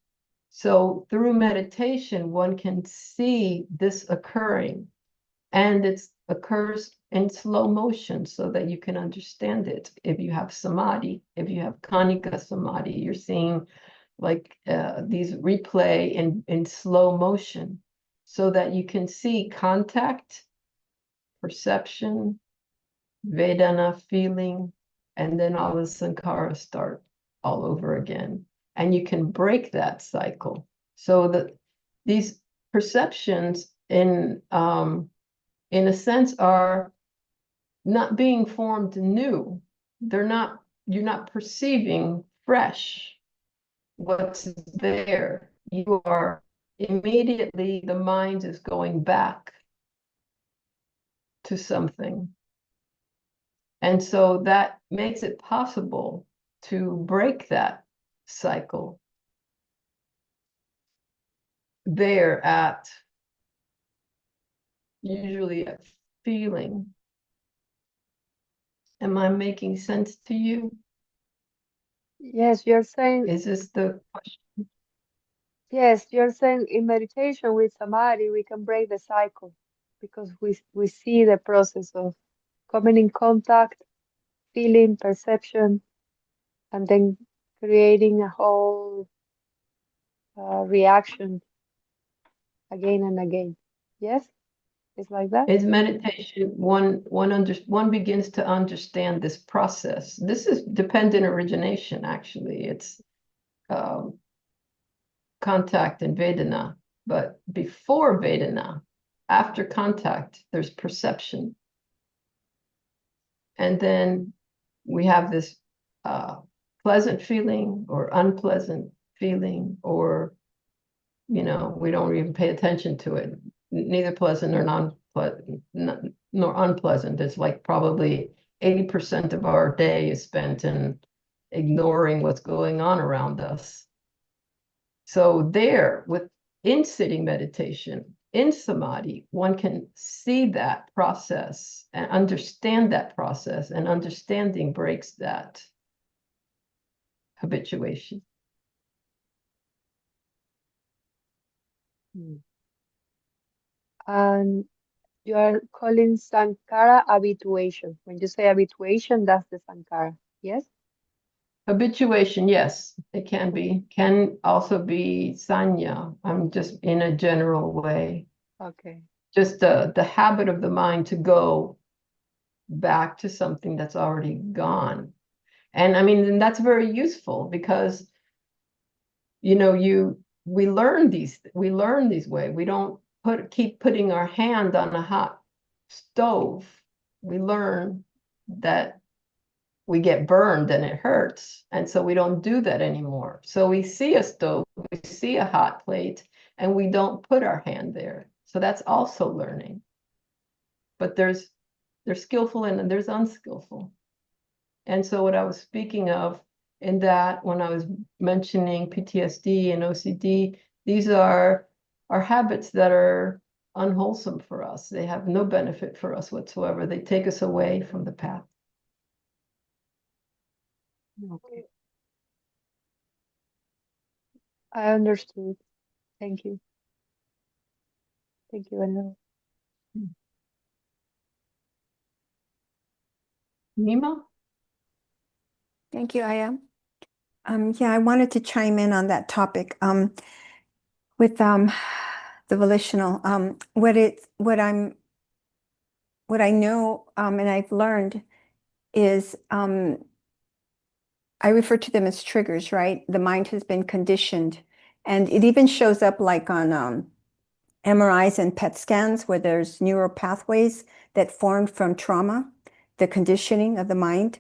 so through meditation, one can see this occurring, and it occurs in slow motion so that you can understand it. If you have samadhi, if you have kanika samadhi, you're seeing like these replay in slow motion so that you can see contact, perception, Vedana, feeling, and then all the sankharas start all over again. And you can break that cycle. So that these perceptions in a sense are not being formed new. You're not perceiving fresh what's there. You are immediately, the mind is going back to something. And so that makes it possible to break that cycle there at, usually at feeling. Am I making sense to you? Yes, you're saying, Is this the question? yes, you're saying in meditation with samadhi, we can break the cycle because we see the process of coming in contact, feeling, perception, and then creating a whole reaction again and again. Yes, it's like that. Is meditation, one begins to understand this process. This is dependent origination, actually. It's contact and Vedana. But before Vedana, after contact, there's perception. And then we have this pleasant feeling or unpleasant feeling, or, we don't even pay attention to it. Neither pleasant or nor unpleasant. It's like probably 80% of our day is spent in ignoring what's going on around us. So there, in sitting meditation, in samadhi, one can see that process and understand that process, and understanding breaks that habituation. And you are calling sankhara habituation. When you say habituation, that's the sankhara. Yes? Habituation, yes, it can be. Can also be sanya. I'm just in a general way. Okay. Just the habit of the mind to go back to something that's already gone. And I mean, and that's very useful because, we learn these ways. We don't keep putting our hand on a hot stove. We learn that we get burned and it hurts. And so we don't do that anymore. So we see a stove, we see a hot plate, and we don't put our hand there. So that's also learning. But there's skillful and there's unskillful. And so what I was speaking of in that, when I was mentioning PTSD and OCD, these are habits that are unwholesome for us. They have no benefit for us whatsoever. They take us away from the path. Okay. I understood. Thank you. Thank you, Venerable. Nima? Thank you, Ayyā. Yeah, I wanted to chime in on that topic. With the volitional, what I know and I've learned is I refer to them as triggers, right? The mind has been conditioned, and it even shows up like on MRIs and PET scans where there's neural pathways that formed from trauma, the conditioning of the mind.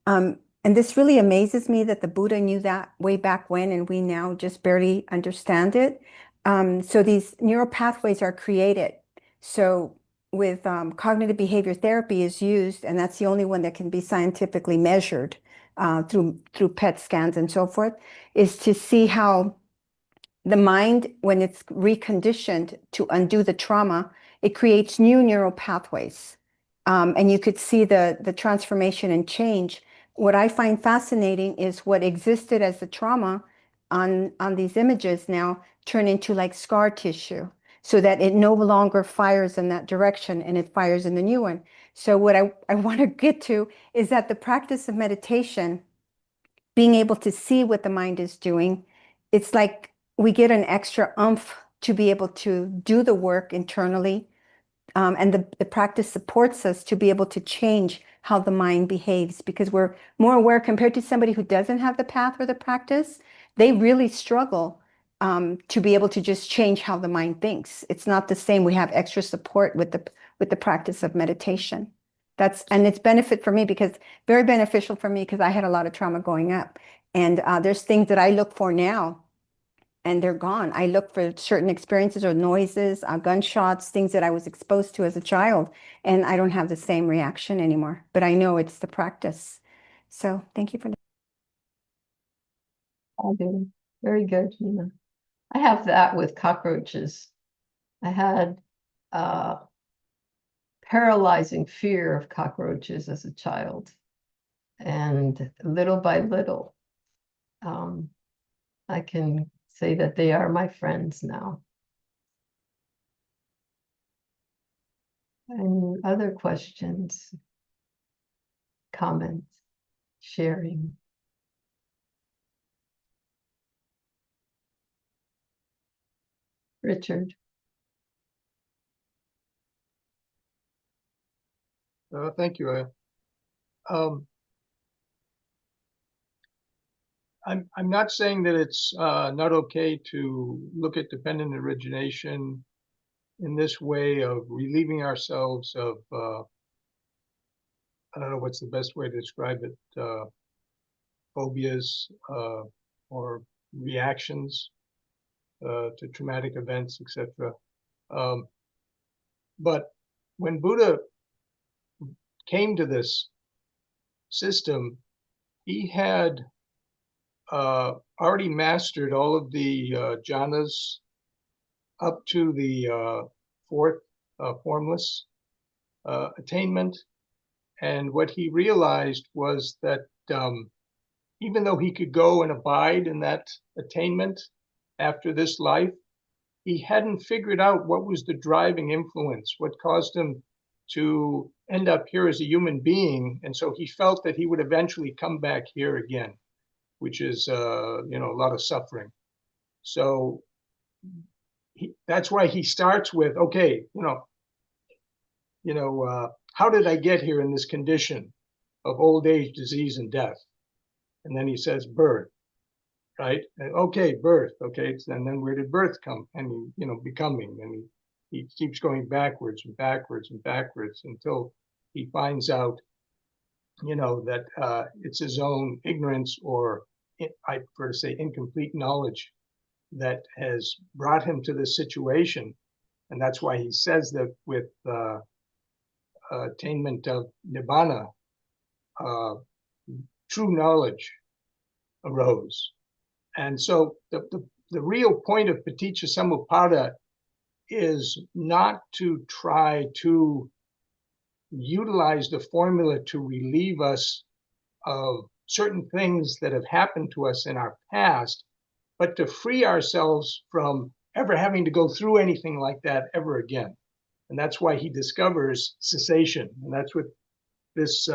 And this really amazes me that the Buddha knew that way back when, and we now just barely understand it. So these neural pathways are created. So with cognitive behavior therapy is used, and that's the only one that can be scientifically measured through PET scans and so forth, is to see how the mind, when it's reconditioned to undo the trauma, it creates new neural pathways. And you could see the transformation and change. What I find fascinating is what existed as the trauma on these images now turn into like scar tissue, so that it no longer fires in that direction and it fires in the new one. So what I want to get to is that the practice of meditation, being able to see what the mind is doing, it's like we get an extra oomph to be able to do the work internally. And the practice supports us to be able to change how the mind behaves, because we're more aware compared to somebody who doesn't have the path or the practice. They really struggle to be able to just change how the mind thinks. It's not the same. We have extra support with the practice of meditation. And it's benefit for me, because very beneficial for me, because I had a lot of trauma growing up. And there's things that I look for now, and they're gone. I look for certain experiences or noises, gunshots, things that I was exposed to as a child, and I don't have the same reaction anymore. But I know it's the practice. So thank you for that. I do. Very good, Nima. I have that with cockroaches. I had paralyzing fear of cockroaches as a child. And little by little, I can say that they are my friends now. And other questions, comments, sharing? Richard? Thank you, Ayyā. I'm not saying that it's not okay to look at dependent origination in this way of relieving ourselves of, I don't know what's the best way to describe it, phobias or reactions to traumatic events, etc. But when Buddha came to this system, he had already mastered all of the jhanas up to the fourth formless attainment. And what he realized was that even though he could go and abide in that attainment after this life, he hadn't figured out what was the driving influence, what caused him to end up here as a human being. And so he felt that he would eventually come back here again, which is, a lot of suffering. So that's why he starts with, okay, how did I get here in this condition of old age, disease, and death? And then he says birth, right? And, okay, birth, okay. And then where did birth come? And, becoming. And he keeps going backwards and backwards and backwards until he finds out that it's his own ignorance, or I prefer to say incomplete knowledge, that has brought him to this situation. And that's why he says that with attainment of nibbana, true knowledge arose. And so the real point of Paticca Samuppada is not to try to utilize the formula to relieve us of certain things that have happened to us in our past, but to free ourselves from ever having to go through anything like that ever again. And that's why he discovers cessation. And that's what this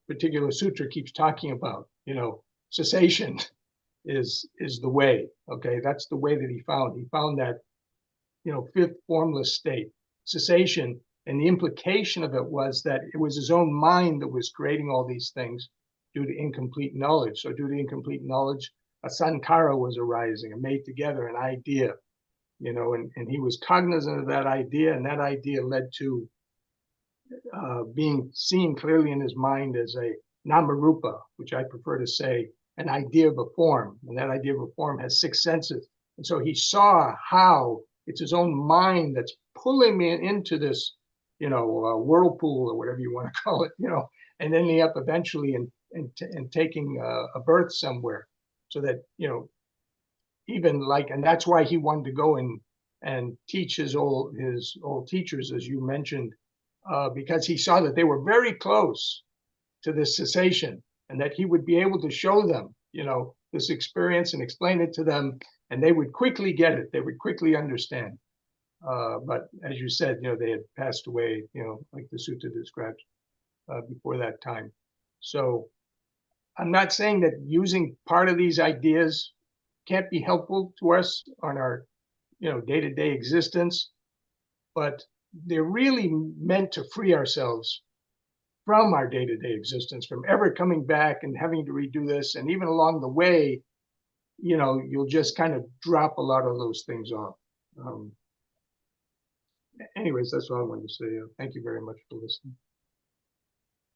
particular sutra keeps talking about. Cessation is the way. Okay, that's the way that he found. He found that, fifth formless state, cessation. And the implication of it was that it was his own mind that was creating all these things due to incomplete knowledge. So due to incomplete knowledge, a sankara was arising, and made together an idea, and he was cognizant of that idea, and that idea led to being seen clearly in his mind as a namarupa, which I prefer to say an idea of a form, and that idea of a form has 6 senses. And so he saw how it's his own mind that's pulling me into this, whirlpool, or whatever you want to call it, and ending up eventually in taking a birth somewhere. So that, even and that's why he wanted to go and teach his old teachers, as you mentioned, because he saw that they were very close to this cessation, and that he would be able to show them, this experience and explain it to them, and they would quickly get it. They would quickly understand. But as you said, they had passed away, like the sutta describes, before that time. So I'm not saying that using part of these ideas can't be helpful to us on our, day-to-day existence, but they're really meant to free ourselves from our day-to-day existence, from ever coming back and having to redo this. And even along the way, you'll just kind of drop a lot of those things off. Anyways, that's what I wanted to say. Thank you very much for listening.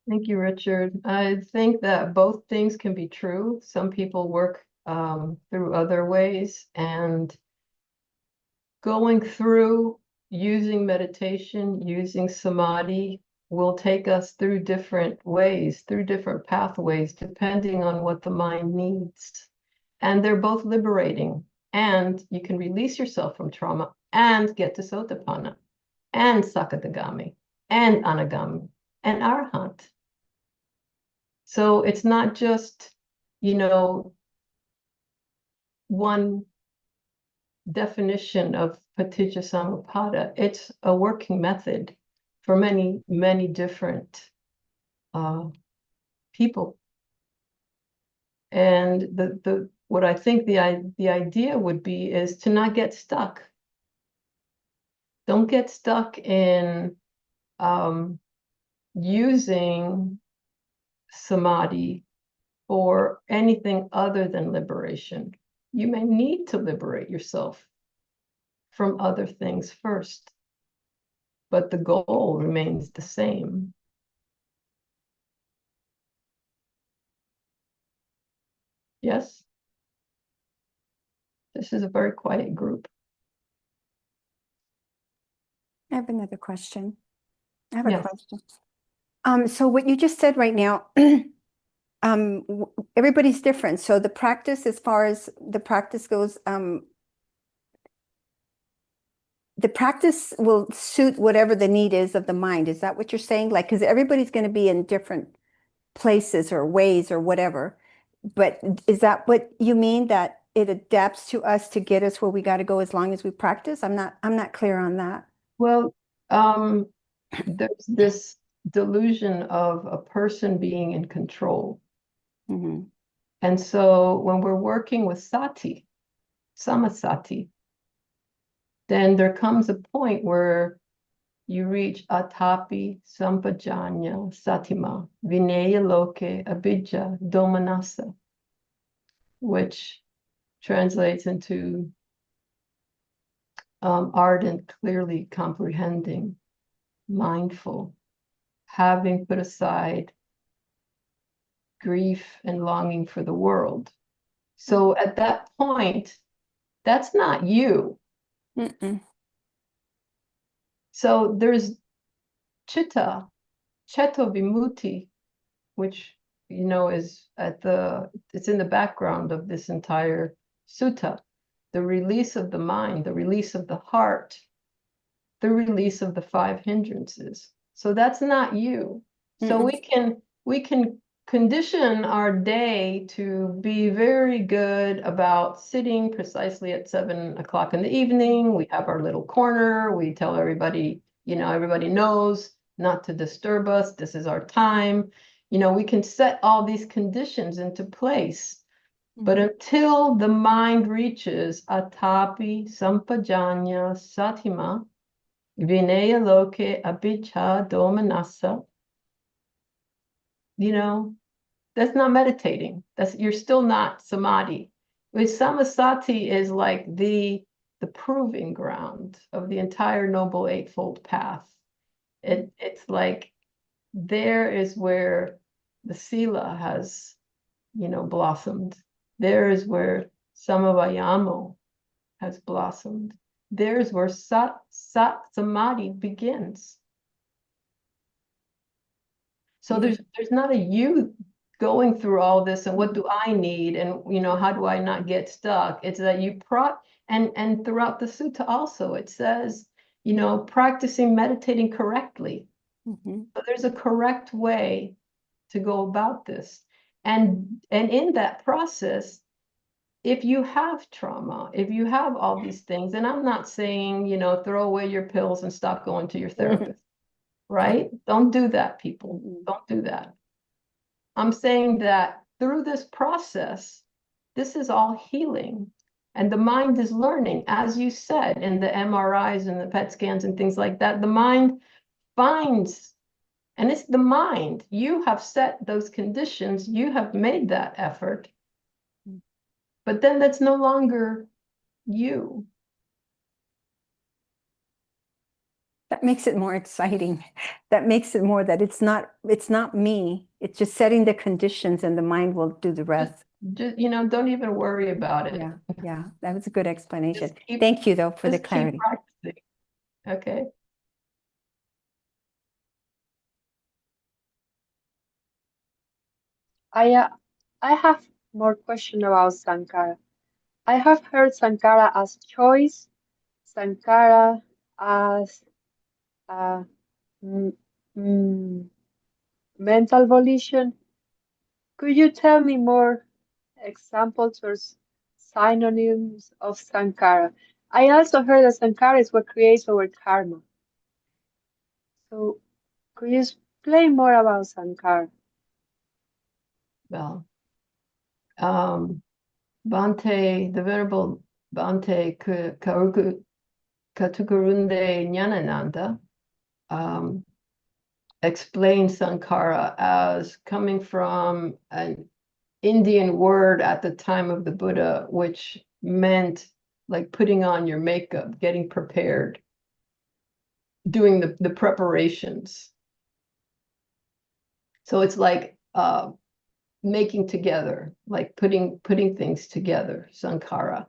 Thank you, Richard. I think that both things can be true. Some people work through other ways, and going through using meditation, using samadhi will take us through different ways, through different pathways, depending on what the mind needs. And they're both liberating, and you can release yourself from trauma and get to Sotapanna and Sakadagami and Anagami and Arhat. So it's not just, one definition of Paticca Samuppada. It's a working method for many, many different people. And what I think the idea would be is to not get stuck. Don't get stuck in using samadhi for anything other than liberation. You may need to liberate yourself from other things first, but the goal remains the same. Yes? This is a very quiet group. I have another question. I have a Yes. question. So what you just said right now, everybody's different. So the practice, as far as the practice goes, the practice will suit whatever the need is of the mind. Is that what you're saying? Like, because everybody's going to be in different places or ways or whatever. But is that what you mean, that it adapts to us to get us where we got to go as long as we practice? I'm not clear on that. Well, there's this delusion of a person being in control. Mm-hmm. And so when we're working with sati, samasati, then there comes a point where you reach atapi sampajanya satima vinaya loke abhijja domanassa, which translates into ardent, clearly comprehending, mindful, having put aside grief and longing for the world. So at that point, that's not you. Mm-mm. So there's chitta, ceto vimutti, which, you know, is it's in the background of this entire sutta. The release of the mind, the release of the heart, the release of the 5 hindrances. So that's not you. So we can condition our day to be very good about sitting precisely at 7 o'clock in the evening. We have our little corner. We tell everybody, you know, everybody knows not to disturb us. This is our time. You know, we can set all these conditions into place. But until the mind reaches atapi sampajanya satima vinaya loke abhijja domanassa, you know, that's not meditating. You're still not samadhi. With samasati is like the proving ground of the entire Noble Eightfold Path. It's like there is where the sila has, you know, blossomed. There is where samavayamo has blossomed. There's where sat samadhi begins. So there's not a you going through all this and what do I need and, you know, how do I not get stuck? It's that you and throughout the sutta also it says, you know, practicing meditating correctly. So there's a correct way to go about this. And in that process, if you have trauma, if you have all these things, and I'm not saying, you know, throw away your pills and stop going to your therapist, right? Don't do that, people. Don't do that. I'm saying that through this process, this is all healing. And the mind is learning, as you said, in the MRIs and the PET scans and things like that, the mind finds, and it's the mind. You have set those conditions. You have made that effort. But then that's no longer you. That makes it more exciting. That makes it more that it's not me. It's just setting the conditions and the mind will do the rest. Just, you know, don't even worry about it. Yeah, that was a good explanation. Thank you though for the clarity. Keep practicing. Okay. I have more question about Sankara. I have heard Sankara as choice, Sankara as mental volition. Could you tell me more examples or synonyms of Sankara? I also heard that Sankara is what creates our karma. So could you explain more about Sankara? Well, Bhante, the Venerable Bhante Katukurunde Nyanananda explained Sankara as coming from an Indian word at the time of the Buddha, which meant like putting on your makeup, getting prepared, doing the preparations. So it's like making together, like putting things together, Sankara.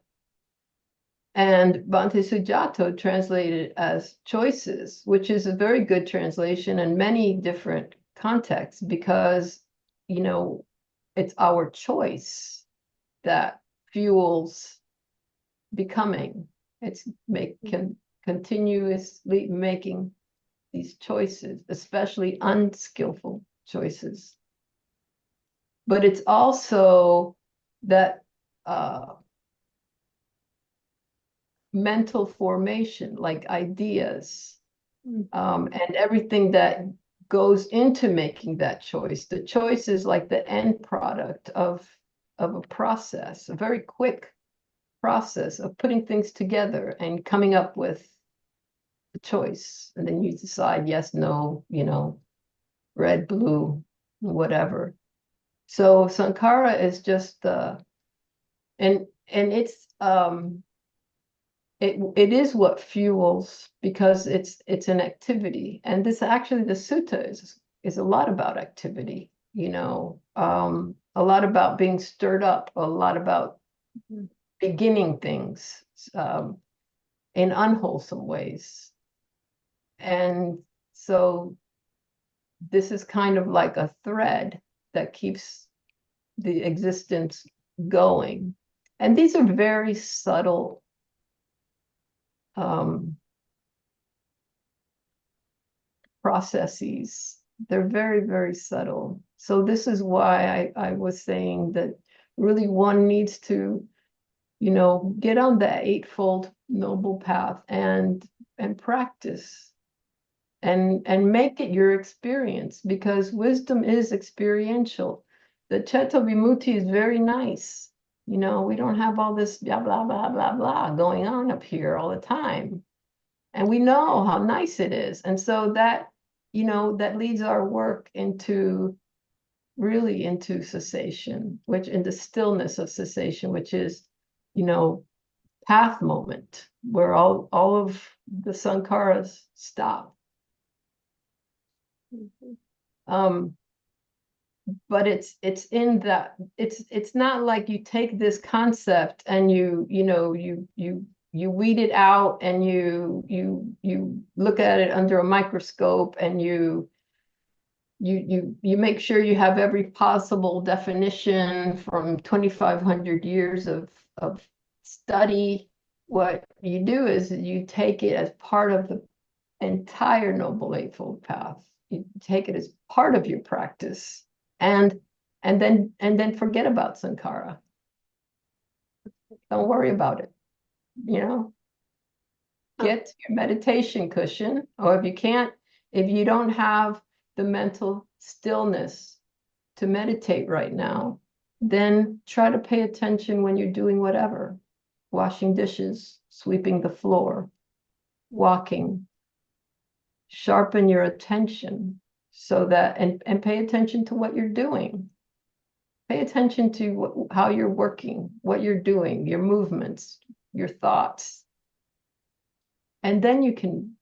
And Bhante Sujato translated as choices, which is a very good translation in many different contexts, because, you know, it's our choice that fuels becoming. It's continuously making these choices, especially unskillful choices. But it's also that mental formation, like ideas, and everything that goes into making that choice. The choice is like the end product of a process, a very quick process of putting things together and coming up with the choice. And then you decide yes, no, you know, red, blue, whatever. So Sankara is just and it's it is what fuels, because it's an activity. And this actually, the sutta is a lot about activity. a lot about being stirred up, a lot about beginning things in unwholesome ways. And so this is kind of like a thread that keeps the existence going. And these are very subtle processes. They're very, very subtle. So this is why I was saying that really one needs to, get on the Eightfold Noble Path and practice and make it your experience, because wisdom is experiential. The Citta Vimutti is very nice. We don't have all this blah, blah, blah, blah, blah going on up here all the time. And we know how nice it is. And so that, that leads our work into cessation, which in the stillness of cessation, which is, path moment, where all of the sankharas stop. But it's in that, it's not like you take this concept and you weed it out and you look at it under a microscope and you make sure you have every possible definition from 2,500 years of study. What you do is you take it as part of the entire Noble Eightfold Path. You take it as part of your practice, and then forget about sankhara. Don't worry about it. Get your meditation cushion, or if you don't have the mental stillness to meditate right now, then try to pay attention when you're doing whatever, washing dishes, sweeping the floor, walking. Sharpen your attention so that, and pay attention to what you're doing. Pay attention to how you're working, what you're doing, your movements, your thoughts. And then you can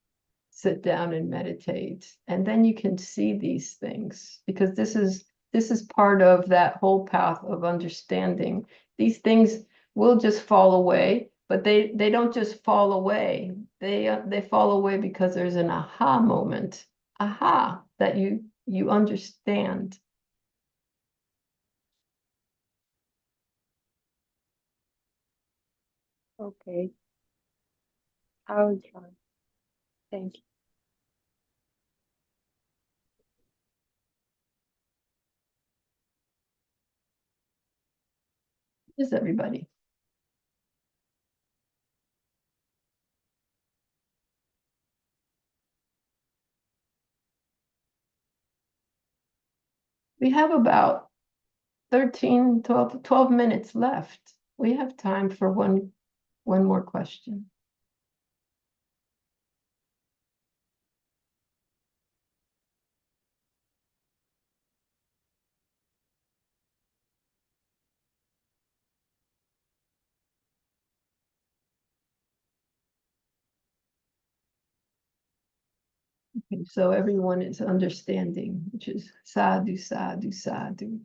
sit down and meditate, and then you can see these things, because this is part of that whole path of understanding. These things will just fall away, but they don't just fall away. They fall away because there's an aha moment, that you understand. Okay. I will try. Thank you. Is everybody? We have about 12 minutes left. We have time for one more question. Okay, so everyone is understanding, which is sadhu, sadhu, sadhu.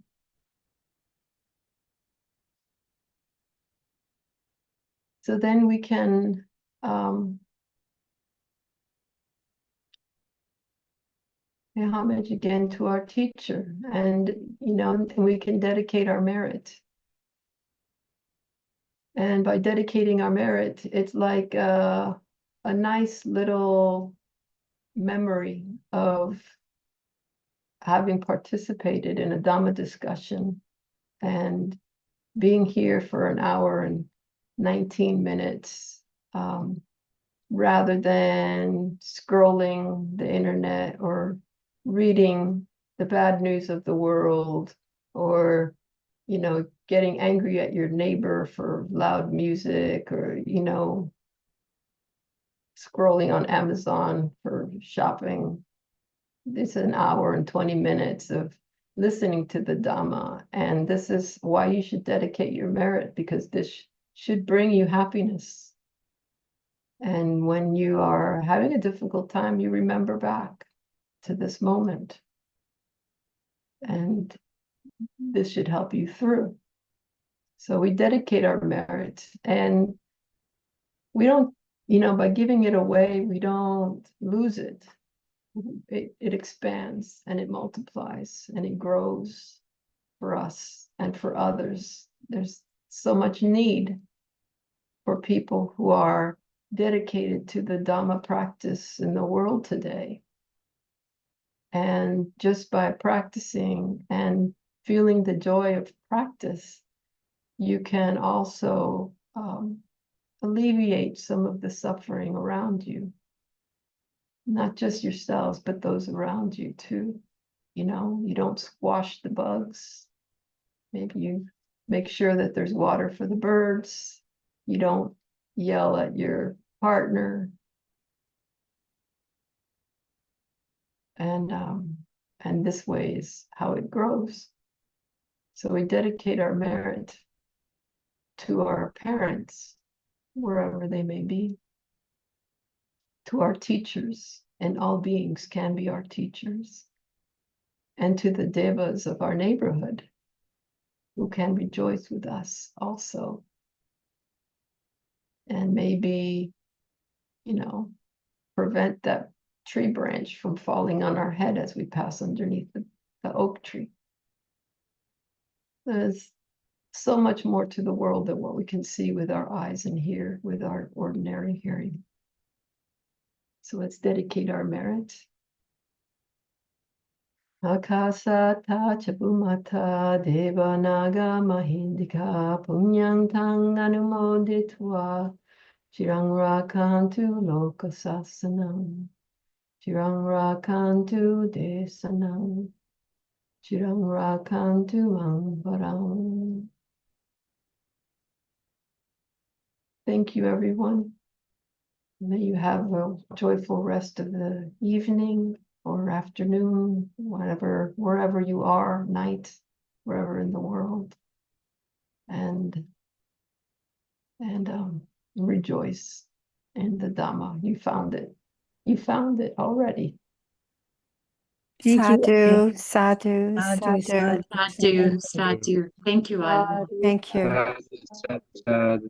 So then we can pay homage again to our teacher, and we can dedicate our merit. And by dedicating our merit, it's like a nice little memory of having participated in a Dhamma discussion and being here for an hour and 19 minutes, rather than scrolling the internet or reading the bad news of the world, or getting angry at your neighbor for loud music, or scrolling on Amazon for shopping. This is an hour and 20 minutes of listening to the Dhamma, and this is why you should dedicate your merit, because this should bring you happiness. And when you are having a difficult time, you remember back to this moment. And this should help you through. So we dedicate our merit, and we don't, by giving it away, we don't lose it. It expands and it multiplies and it grows for us and for others. There's so much need for people who are dedicated to the Dhamma practice in the world today. And just by practicing and feeling the joy of practice, you can also alleviate some of the suffering around you. Not just yourselves, but those around you too. You don't squash the bugs. Maybe you make sure that there's water for the birds. You don't yell at your partner. And this way is how it grows. So we dedicate our merit to our parents, wherever they may be, to our teachers, and all beings can be our teachers, and to the devas of our neighborhood, who can rejoice with us also. And maybe, prevent that tree branch from falling on our head as we pass underneath the oak tree. There's so much more to the world than what we can see with our eyes and hear with our ordinary hearing. So let's dedicate our merit. Akasata chabumata deva naga mahindika punyantang anumoditva chirang rakantu lokasasanam chirang rakantu desanam chirang rakantu ambaram. Thank you, everyone. May you have a joyful rest of the evening or afternoon, wherever you are, night, wherever in the world, and rejoice in the Dhamma. You found it. You found it already. Sadhu, sadhu, Sadhu, sadhu. Sadhu, sadhu. Thank you, Ayyā. Thank you. Sadhu.